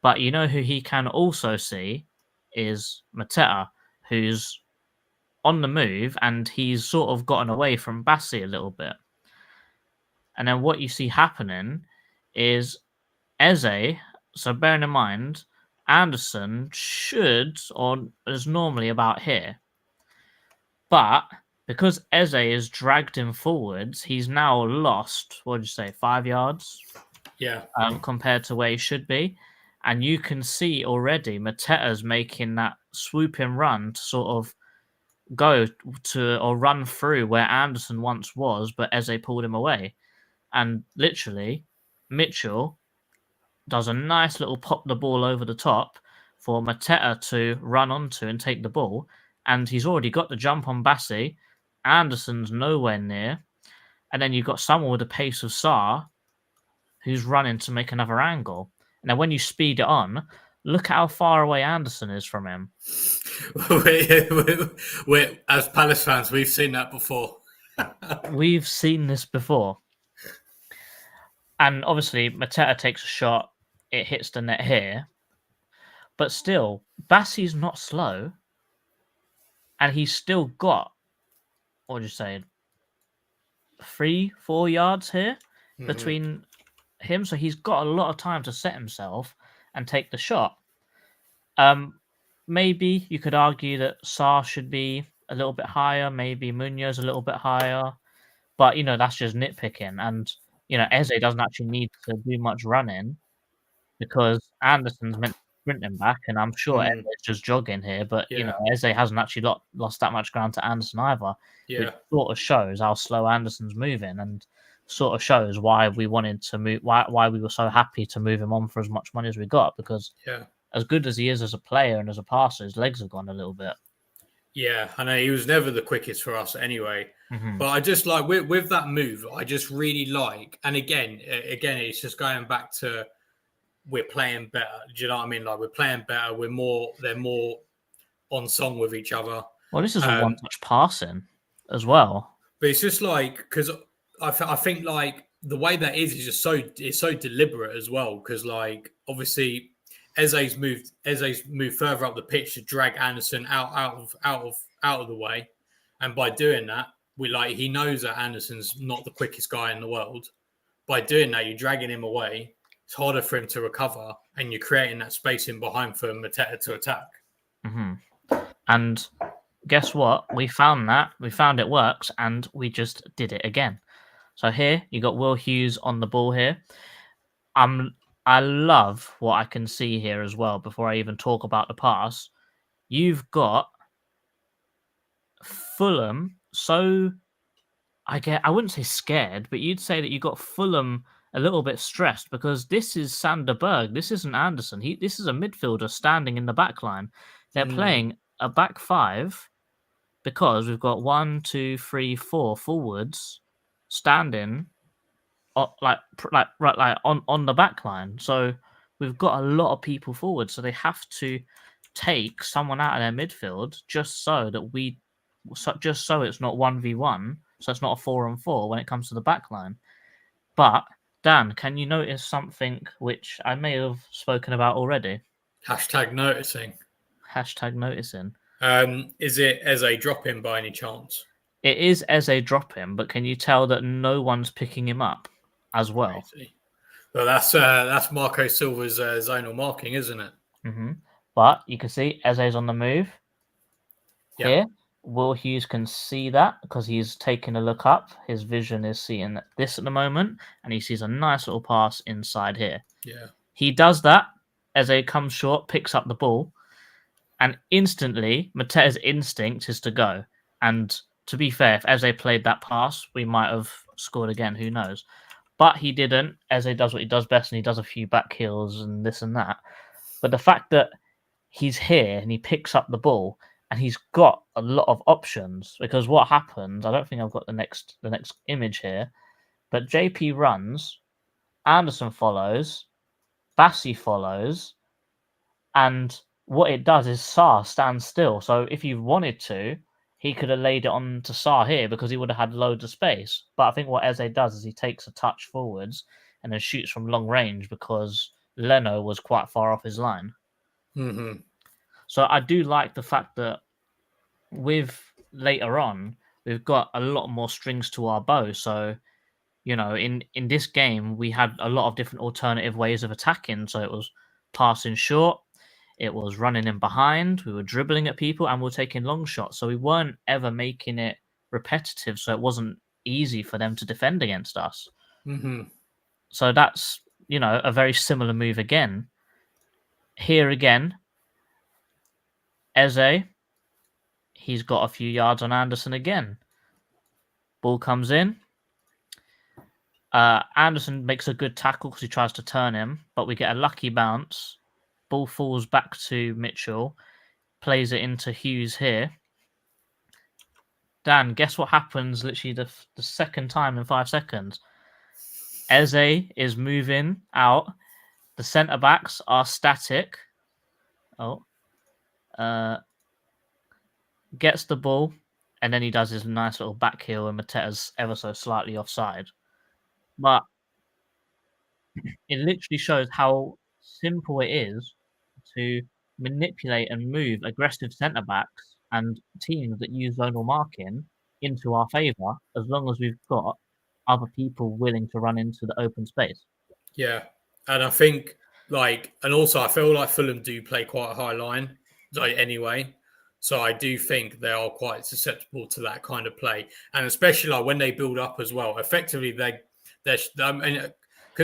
But you know who he can also see is Mateta, who's on the move, and he's sort of gotten away from Bassi a little bit. And then what you see happening is Eze, so bearing in mind, Anderson should, or is normally about here. But because Eze has dragged him forwards, he's now lost, what did you say, 5 yards? Yeah. Compared to where he should be. And you can see already Mateta's making that swooping run to sort of go to or run through where Anderson once was, but Eze pulled him away. And literally, Mitchell does a nice little pop the ball over the top for Mateta to run onto and take the ball. And he's already got the jump on Bassi. Anderson's nowhere near. And then you've got someone with the pace of Sarr who's running to make another angle. Now, when you speed it on, look how far away Anderson is from him. As Palace fans, we've seen that before. We've seen this before. And obviously, Mateta takes a shot. It hits the net here. But still, Bassi's not slow. And he's still got, what would you say, 3-4 yards here between him. So he's got a lot of time to set himself and take the shot. Maybe you could argue that Sarr should be a little bit higher. Maybe Munoz a little bit higher. But, that's just nitpicking. And, Eze doesn't actually need to do much running because Anderson's meant to sprint him back. And I'm sure Eze's just jogging here. But, Eze hasn't actually lost that much ground to Anderson either. Yeah. Which sort of shows how slow Anderson's moving and sort of shows why we wanted to move, why we were so happy to move him on for as much money as we got. Because as good as he is as a player and as a passer, his legs have gone a little bit. Yeah, I know he was never the quickest for us anyway. But I just like with that move, I just really like. And again, it's just going back to we're playing better. Do you know what I mean? Like we're playing better. They're more on song with each other. Well, this is a one-touch passing as well. But it's just like because I think like the way that is just so deliberate as well. Because like obviously. Eze's moved further up the pitch to drag Anderson out of the way, and by doing that, he knows that Anderson's not the quickest guy in the world. By doing that, you're dragging him away. It's harder for him to recover, and you're creating that space in behind for Mateta to attack. And guess what? We found that. We found it works, and we just did it again. So here you got Will Hughes on the ball here. I love what I can see here as well before I even talk about the pass. You've got Fulham, so I wouldn't say scared, but you'd say that you got Fulham a little bit stressed because this is Sander Berg. This isn't Anderson. This is a midfielder standing in the back line. They're playing a back five because we've got 1, 2, 3, 4 forwards standing on the back line. So we've got a lot of people forward. So they have to take someone out of their midfield just so it's not 1v1. So it's not a 4-on-4 when it comes to the back line. But Dan, can you notice something which I may have spoken about already? #noticing. #noticing. Is it Eze drop-in by any chance? It is Eze drop-in, but can you tell that no one's picking him up as well? Crazy. Well, that's Marco Silva's zonal marking, isn't it? But you can see Eze's on the move here. Will Hughes can see that because he's taking a look up. His vision is seeing this at the moment, and he sees a nice little pass inside here. Yeah. He does that. Eze comes short, picks up the ball, and instantly Mateta's instinct is to go. And to be fair, if Eze played that pass, we might have scored again. Who knows? But he didn't. Eze does what he does best, and he does a few back heels and this and that. But the fact that he's here and he picks up the ball and he's got a lot of options, because what happens, I don't think I've got the next image here, but JP runs, Anderson follows, Bassi follows, and what it does is Sarr stands still. So if you wanted to, he could have laid it on to Sarr here because he would have had loads of space. But I think what Eze does is he takes a touch forwards and then shoots from long range because Leno was quite far off his line. Mm-hmm. So I do like the fact that with later on, we've got a lot more strings to our bow. So, you know, in this game, we had a lot of different alternative ways of attacking. So it was passing short, it was running in behind, we were dribbling at people, and we were taking long shots. So we weren't ever making it repetitive. So it wasn't easy for them to defend against us. Mm-hmm. So that's, you know, a very similar move again. Here again, Eze, he's got a few yards on Anderson again. Ball comes in. Anderson makes a good tackle because he tries to turn him, but we get a lucky bounce. Ball falls back to Mitchell, plays it into Hughes here. Dan, guess what happens literally the second time in 5 seconds? Eze is moving out. The centre-backs are static. Gets the ball, and then he does his nice little back heel, and Mateta's ever so slightly offside. But it literally shows how simple it is to manipulate and move aggressive centre backs and teams that use zonal marking into our favour, as long as we've got other people willing to run into the open space. Yeah. And I think, and also I feel like Fulham do play quite a high line, anyway. So I do think they are quite susceptible to that kind of play. And especially when they build up as well, effectively because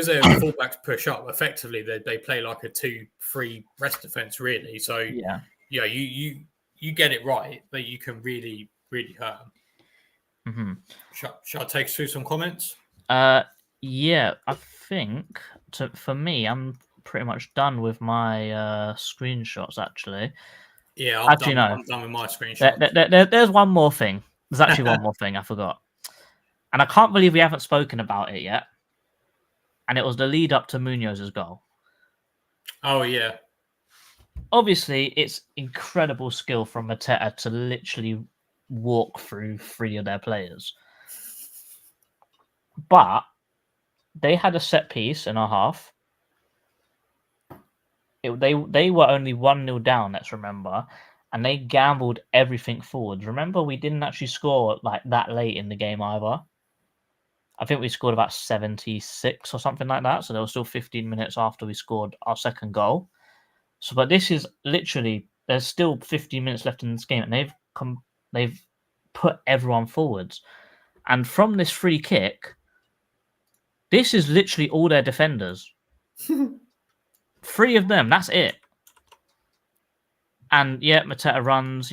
their fullbacks push up, effectively they play like a 2-3 rest defense, really. So yeah, you get it right, that you can really, really hurt them. Mm-hmm. Shall I take through some comments? Yeah, I think for me, I'm pretty much done with my screenshots, actually. Yeah, I'm done with my screenshot. There's one more thing. There's actually one more thing I forgot. And I can't believe we haven't spoken about it yet. And it was the lead up to Munoz's goal. Oh, yeah. Obviously, it's incredible skill from Mateta to literally walk through 3 of their players. But they had a set piece in our half. They were only 1-0 down, let's remember. And they gambled everything forwards. Remember, we didn't actually score like that late in the game either. I think we scored about 76 or something like that. So there was still 15 minutes after we scored our second goal. So, but this is literally, there's still 15 minutes left in this game, and they've put everyone forwards. And from this free kick, this is literally all their defenders. 3 of them, that's it. And yeah, Mateta runs,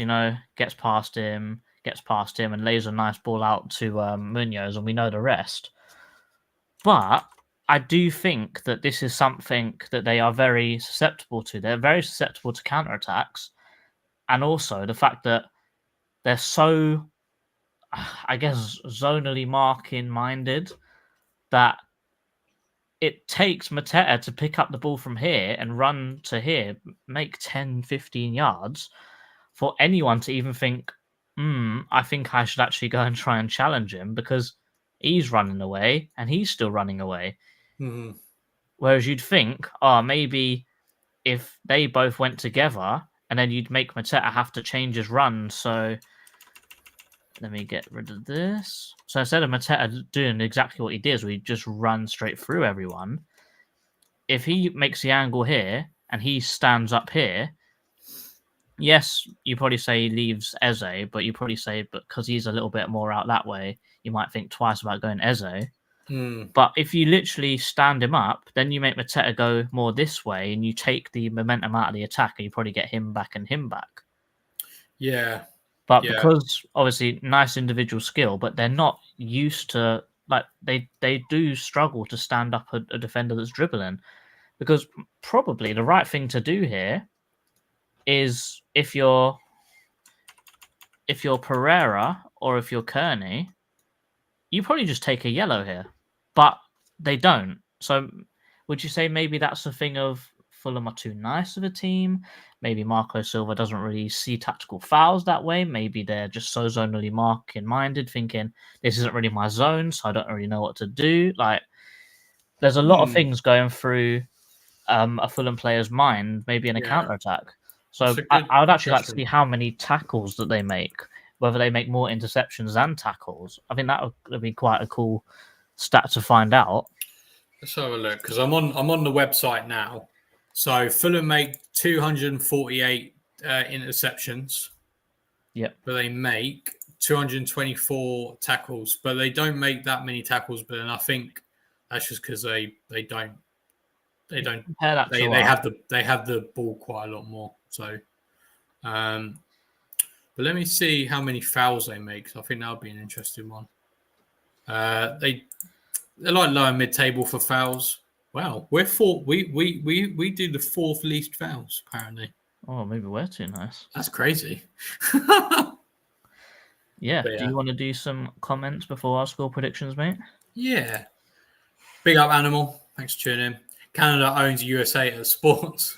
gets past him, and lays a nice ball out to Munoz, and we know the rest. But I do think that this is something that they are very susceptible to. They're very susceptible to counterattacks, and also the fact that they're so, I guess, zonally marking minded that it takes Mateta to pick up the ball from here and run to here, make 10, 15 yards for anyone to even think, I think I should actually go and try and challenge him, because he's running away and he's still running away. Mm-hmm. Whereas you'd think, maybe if they both went together, and then you'd make Mateta have to change his run. So let me get rid of this. So instead of Mateta doing exactly what he did, we just run straight through everyone. If he makes the angle here and he stands up here, yes, you probably say he leaves Eze, but you probably say because he's a little bit more out that way, you might think twice about going Eze. But if you literally stand him up, then you make Mateta go more this way, and you take the momentum out of the attack, and you probably get him back and him back. Yeah. But Yeah. because obviously nice individual skill, but they're not used to like they do struggle to stand up a defender that's dribbling. Because probably the right thing to do here is if you're Pereira or if you're Kearney, you probably just take a yellow here. But they don't. So would you say maybe that's a thing of Fulham are too nice of a team? Maybe Marco Silva doesn't really see tactical fouls that way. Maybe they're just so zonally marking minded, thinking this isn't really my zone, so I don't really know what to do. Like there's a lot of things going through a Fulham player's mind, maybe in a counter attack. So I would actually like to see how many tackles that they make, whether they make more interceptions than tackles. I think that would be quite a cool stat to find out. Let's have a look because I'm on the website now. So Fulham make 248 interceptions. Yep. But they make 224 tackles, but they don't make that many tackles. But then I think that's just because they don't they have the ball quite a lot more. So, but let me see how many fouls they make. So I think that'll be an interesting one. They're like lower mid table for fouls. Wow, we're fourth. We do the fourth least fouls apparently. Oh, maybe we're too nice. That's crazy. Yeah. Do you want to do some comments before our score predictions, mate? Yeah. Big up, Animal. Thanks for tuning in. Canada owns USA at sports.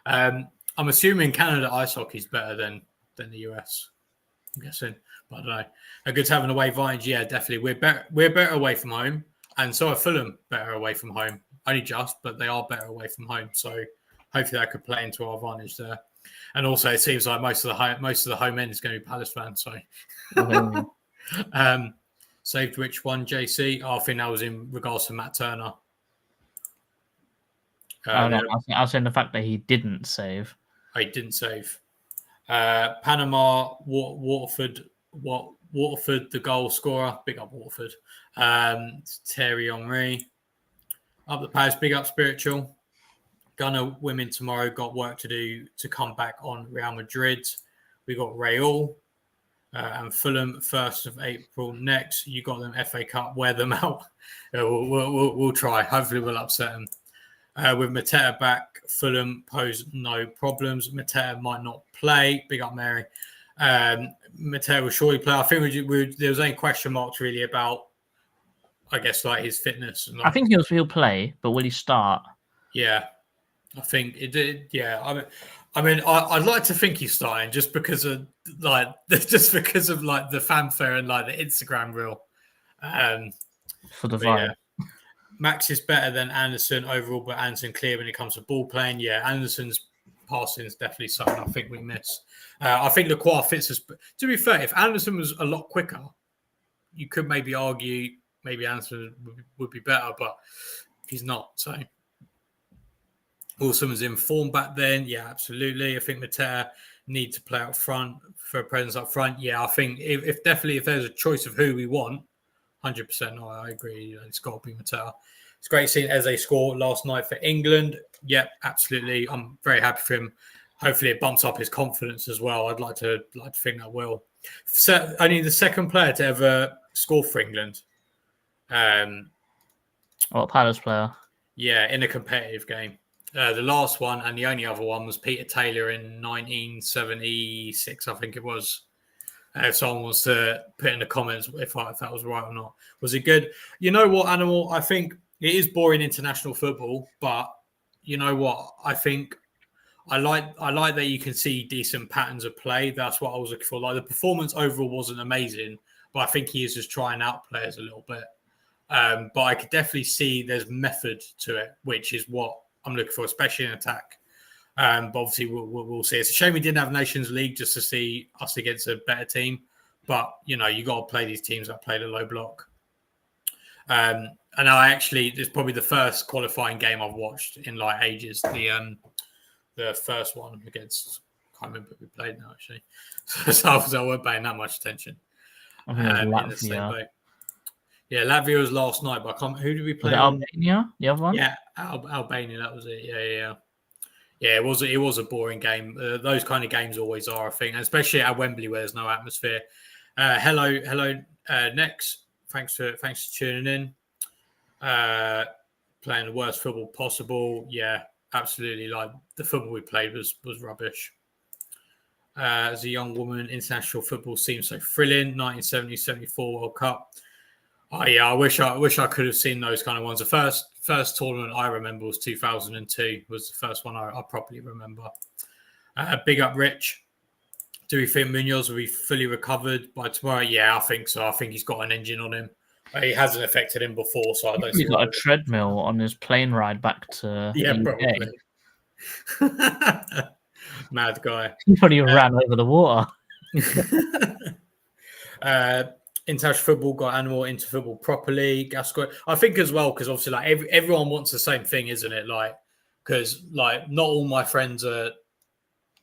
I'm assuming Canada ice hockey is better than the US. I'm guessing, but I don't know. A good to have an away advantage. Yeah, definitely. We're better away from home, and so are Fulham better away from home. Only just, but they are better away from home. So hopefully that could play into our advantage there. And also, it seems like most of the home end is going to be Palace fans. So, saved which one, JC? Oh, I think that was in regards to Matt Turner. I was saying the fact that he didn't save. He didn't save. Panama, Waterford, the goal scorer. Big up Waterford. Terry Henry. Up the Palace, big up Spiritual. Gunner women tomorrow got work to do to come back on Real Madrid. We got Real and Fulham 1st of April next. You got them FA Cup, wear them out. We'll try. Hopefully we'll upset them. With Mateta back, Fulham pose no problems. Mateta might not play. Big up Mary. Mateta will surely play. I think there was any question marks really about, I guess, like his fitness. I think he'll play, but will he start? Yeah. I think it did. Yeah, I mean, I'd like to think he's starting just because of the fanfare and like the Instagram reel. For the vibe. Yeah. Max is better than Anderson overall, but Anderson clear when it comes to ball playing. Yeah, Anderson's passing is definitely something I think we miss. I think Lacroix fits us. To be fair, if Anderson was a lot quicker, you could maybe argue maybe Anderson would be better, but he's not. So. Wilson was in form back then. Yeah, absolutely. I think Mateta need to play up front for a presence up front. Yeah, I think if there's a choice of who we want, 100%. No, I agree. It's got to be Mateta. It's great seeing Eze score last night for England. Yep, absolutely. I'm very happy for him. Hopefully, it bumps up his confidence as well. I'd like to think that will. So, only the second player to ever score for England. What Palace player? Yeah, in a competitive game. The last one and the only other one was Peter Taylor in 1976, I think it was. If someone wants to put in the comments if that was right or not. Was it good? You know what, Animal? I think it is boring international football, but you know what? I think I like that you can see decent patterns of play. That's what I was looking for. Like the performance overall wasn't amazing, but I think he is just trying out players a little bit. But I could definitely see there's method to it, which is what I'm looking for, especially in attack. But obviously, we'll see. It's a shame we didn't have Nations League just to see us against a better team. But, you know, you got to play these teams that play the low block. And it's probably the first qualifying game I've watched in like ages. The first one against can't remember who we played now, actually. So I weren't paying that much attention. I think it was In the same Latvia. boat. Yeah, Latvia was last night, but I can't. Who did we Was play it on? Albania? The other one? Yeah, Albania. That was it. Yeah. Yeah, it was a boring game. Those kind of games always are, I think, and especially at Wembley where there's no atmosphere. Hello, Nex. Thanks for tuning in. Playing the worst football possible. Yeah, absolutely. Like the football we played was rubbish. As a young woman, international football seems so thrilling. 1970-74 World Cup. Oh yeah, I wish I could have seen those kind of ones. The first tournament I remember was 2002. Was the first one I properly remember. Big up, Rich. Do we think Munoz will be fully recovered by tomorrow? Yeah, I think so. I think he's got an engine on him. He hasn't affected him before, so I don't see. He's got a treadmill on his plane ride back to the probably. Mad guy. He probably ran over the water. International football got animal into football properly. Gascoigne, I think as well, because obviously, like everyone wants the same thing, isn't it? Like, because like not all my friends are,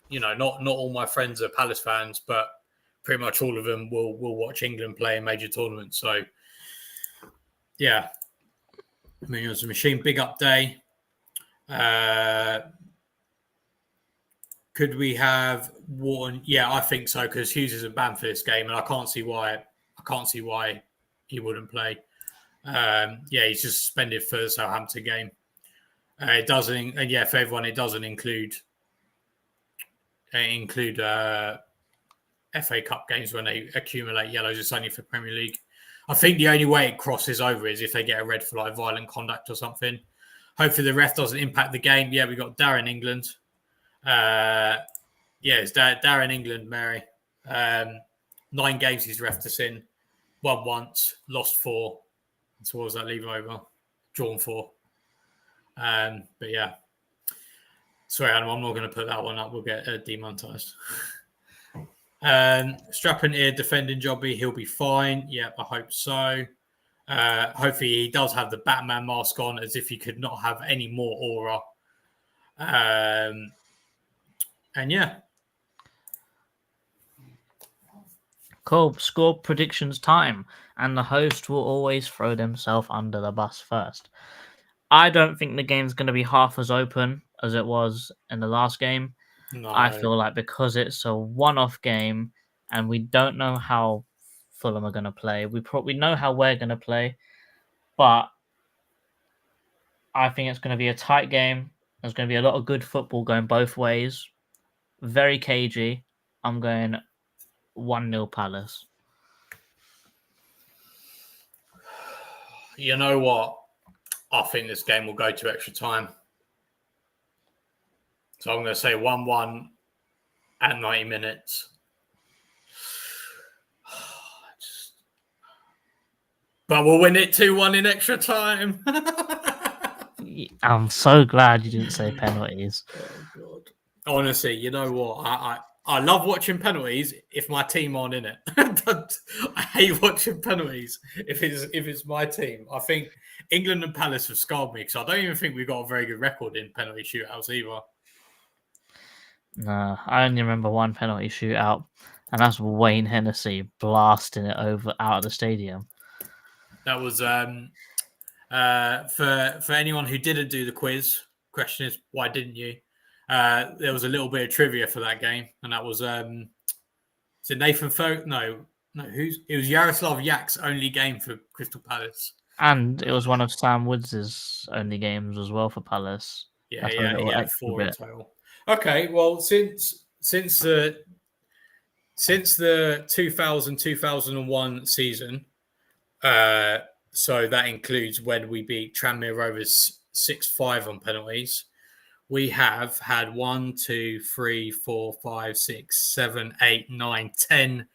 not all my friends are Palace fans, but pretty much all of them will watch England play in major tournaments. So, yeah, I mean, it was a machine. Big up day. Could we have Wharton? Yeah, I think so, because Hughes isn't banned for this game, and I can't see why he wouldn't play. Yeah, he's just suspended for the Southampton game. It doesn't, and yeah, for everyone, it doesn't include FA Cup games when they accumulate yellows. It's only for Premier League. I think the only way it crosses over is if they get a red for like violent conduct or something. Hopefully, the ref doesn't impact the game. Yeah, we got Darren England. It's Darren England, Mary. 9 games he's refed us in. Won once, lost 4. So what does that leave over? Drawn 4. But yeah. Sorry, Adam, I'm not going to put that one up. We'll get demonetized. Strapping ear defending Jobby, he'll be fine. Yep, I hope so. Hopefully he does have the Batman mask on, as if he could not have any more aura. And yeah. Cool. Score predictions time. And the host will always throw themselves under the bus first. I don't think the game's going to be half as open as it was in the last game. No. I feel like because it's a one-off game and we don't know how Fulham are going to play, we know how we're going to play, but I think it's going to be a tight game. There's going to be a lot of good football going both ways. Very cagey. I'm going 1-0 Palace. You know what? I think this game will go to extra time. So I'm going to say 1-1 at 90 minutes. But we'll win it 2-1 in extra time. I'm so glad you didn't say penalties. Oh, God. Honestly, you know what? I love watching penalties if my team aren't in it. I hate watching penalties if it's my team. I think England and Palace have scarred me because I don't even think we've got a very good record in penalty shootouts either. No, I only remember one penalty shootout, and that's Wayne Hennessy blasting it out of the stadium. That was for anyone who didn't do the quiz. Question is, why didn't you? There was a little bit of trivia for that game, and that was is it Nathan Folk? No, it was Yaroslav Yak's only game for Crystal Palace, and it was one of Sam Woods' only games as well for Palace. Yeah, he had 4 in total. Okay, well, since the 2000-2001 season, so that includes when we beat Tranmere Rovers 6-5 on penalties. We have had 1, 2, 3, 4, 5, 6, 7, 8, 9, 10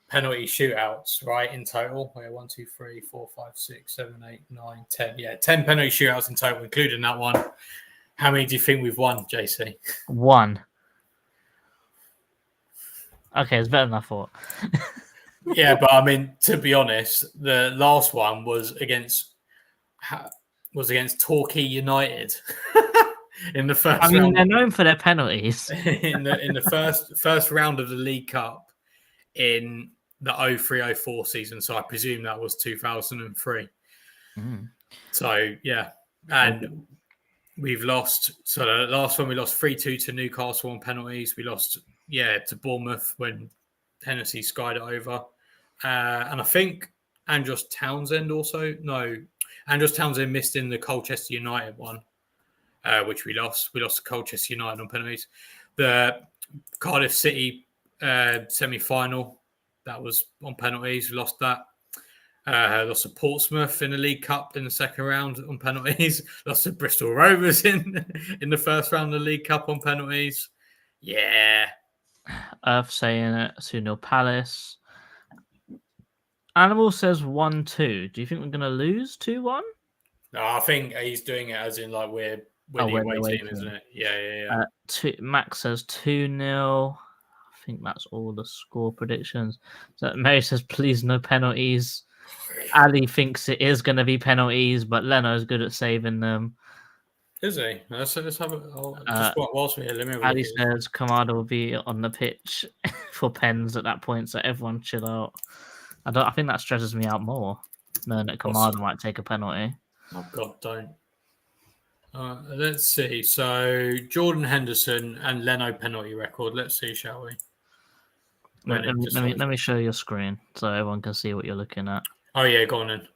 penalty shootouts, right, in total. 1, 2, 3, 4, 5, 6, 7, 8, 9, 10. Yeah, 10 penalty shootouts in total, including that one. How many do you think we've won, JC? 1. Okay, it's better than I thought. Yeah, but I mean, to be honest, the last one was against Torquay United. in the first I mean, round. they're known for their penalties. in the first round of the League Cup in the 03-04 season. So I presume that was 2003. Mm. So yeah, and we've lost. So the last one we lost 3-2 to Newcastle on penalties. We lost to Bournemouth when Hennessy skied it over, and I think Andros Townsend missed in the Colchester United one, which we lost. We lost to Colchester United on penalties. The Cardiff City semi-final, that was on penalties. We lost that. Lost to Portsmouth in the League Cup in the second round on penalties. Lost to Bristol Rovers in the first round of the League Cup on penalties. Yeah. Earth saying it. 2-0 Palace. Animal says 1-2. Do you think we're going to lose 2-1? No, I think he's doing it as in like we're the away team, isn't it? Yeah. Max says 2-0. I think that's all the score predictions. So Mary says, please no penalties. Ali thinks it is going to be penalties, but Leno's good at saving them. Is he? Let's have it. Just whilst we're here, let me have a Ali look. says Kamada will be on the pitch for pens at that point, so everyone chill out. I think that stresses me out more, knowing that Kamada might take a penalty. Oh God, don't. Let's see. So Jordan Henderson and Leno penalty record. Let's see, shall we? Let me show your screen so everyone can see what you're looking at. Oh yeah, go on then.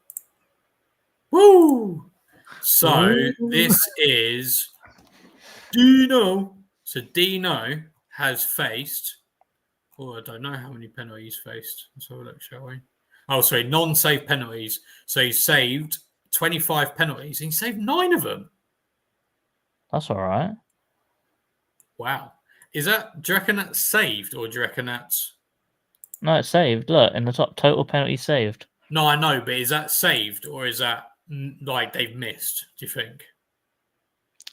Woo! So this is Dino. So Dino has faced. Oh, I don't know how many penalties he's faced. Let's have a look, shall we? Oh, sorry, non-save penalties. So he saved 25 penalties. And he saved 9 of them. That's all right. Wow. Do you reckon that's saved or do you reckon that's... No, it's saved. Look, in the top, total penalty saved. No, I know, but is that saved or is that like they've missed, do you think?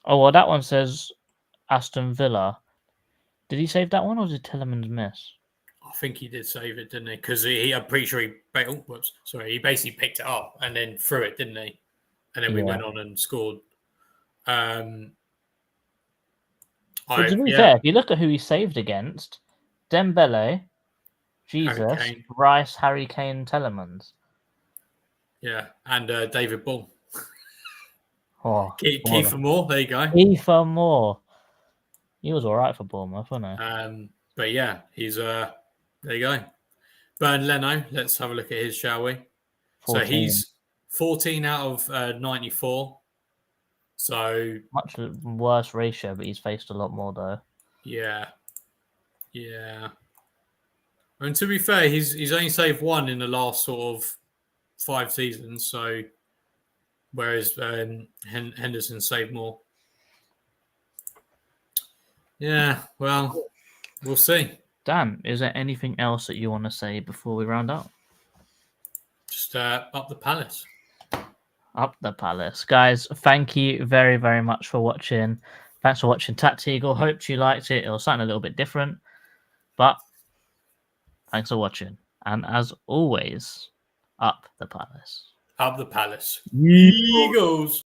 Oh, well, that one says Aston Villa. Did he save that one or did Tillerman's miss? I think he did save it, didn't he? Because I'm pretty sure he basically picked it up and then threw it, didn't he? And then we went on and scored. But to be fair, if you look at who he saved against, Dembele, Jesus, Rice, Harry Kane, Tellermans. Yeah, and David Bull. Kiefer Moore, there you go. Kiefer Moore. He was all right for Bournemouth, wasn't he? But yeah, he's there you go. Bernd Leno, let's have a look at his, shall we? 14. So he's 14 out of 94. So much worse ratio, but he's faced a lot more though. Yeah. And to be fair, he's only saved 1 in the last sort of 5 seasons. So whereas Henderson saved more. Yeah, well, we'll see. Dan, is there anything else that you want to say before we round up? Just up the Palace. Up the Palace. Guys, thank you very, very much for watching. Thanks for watching TACT-EAGLE. Hope you liked it. It was something a little bit different. But thanks for watching. And as always, up the Palace. Up the Palace. Eagles.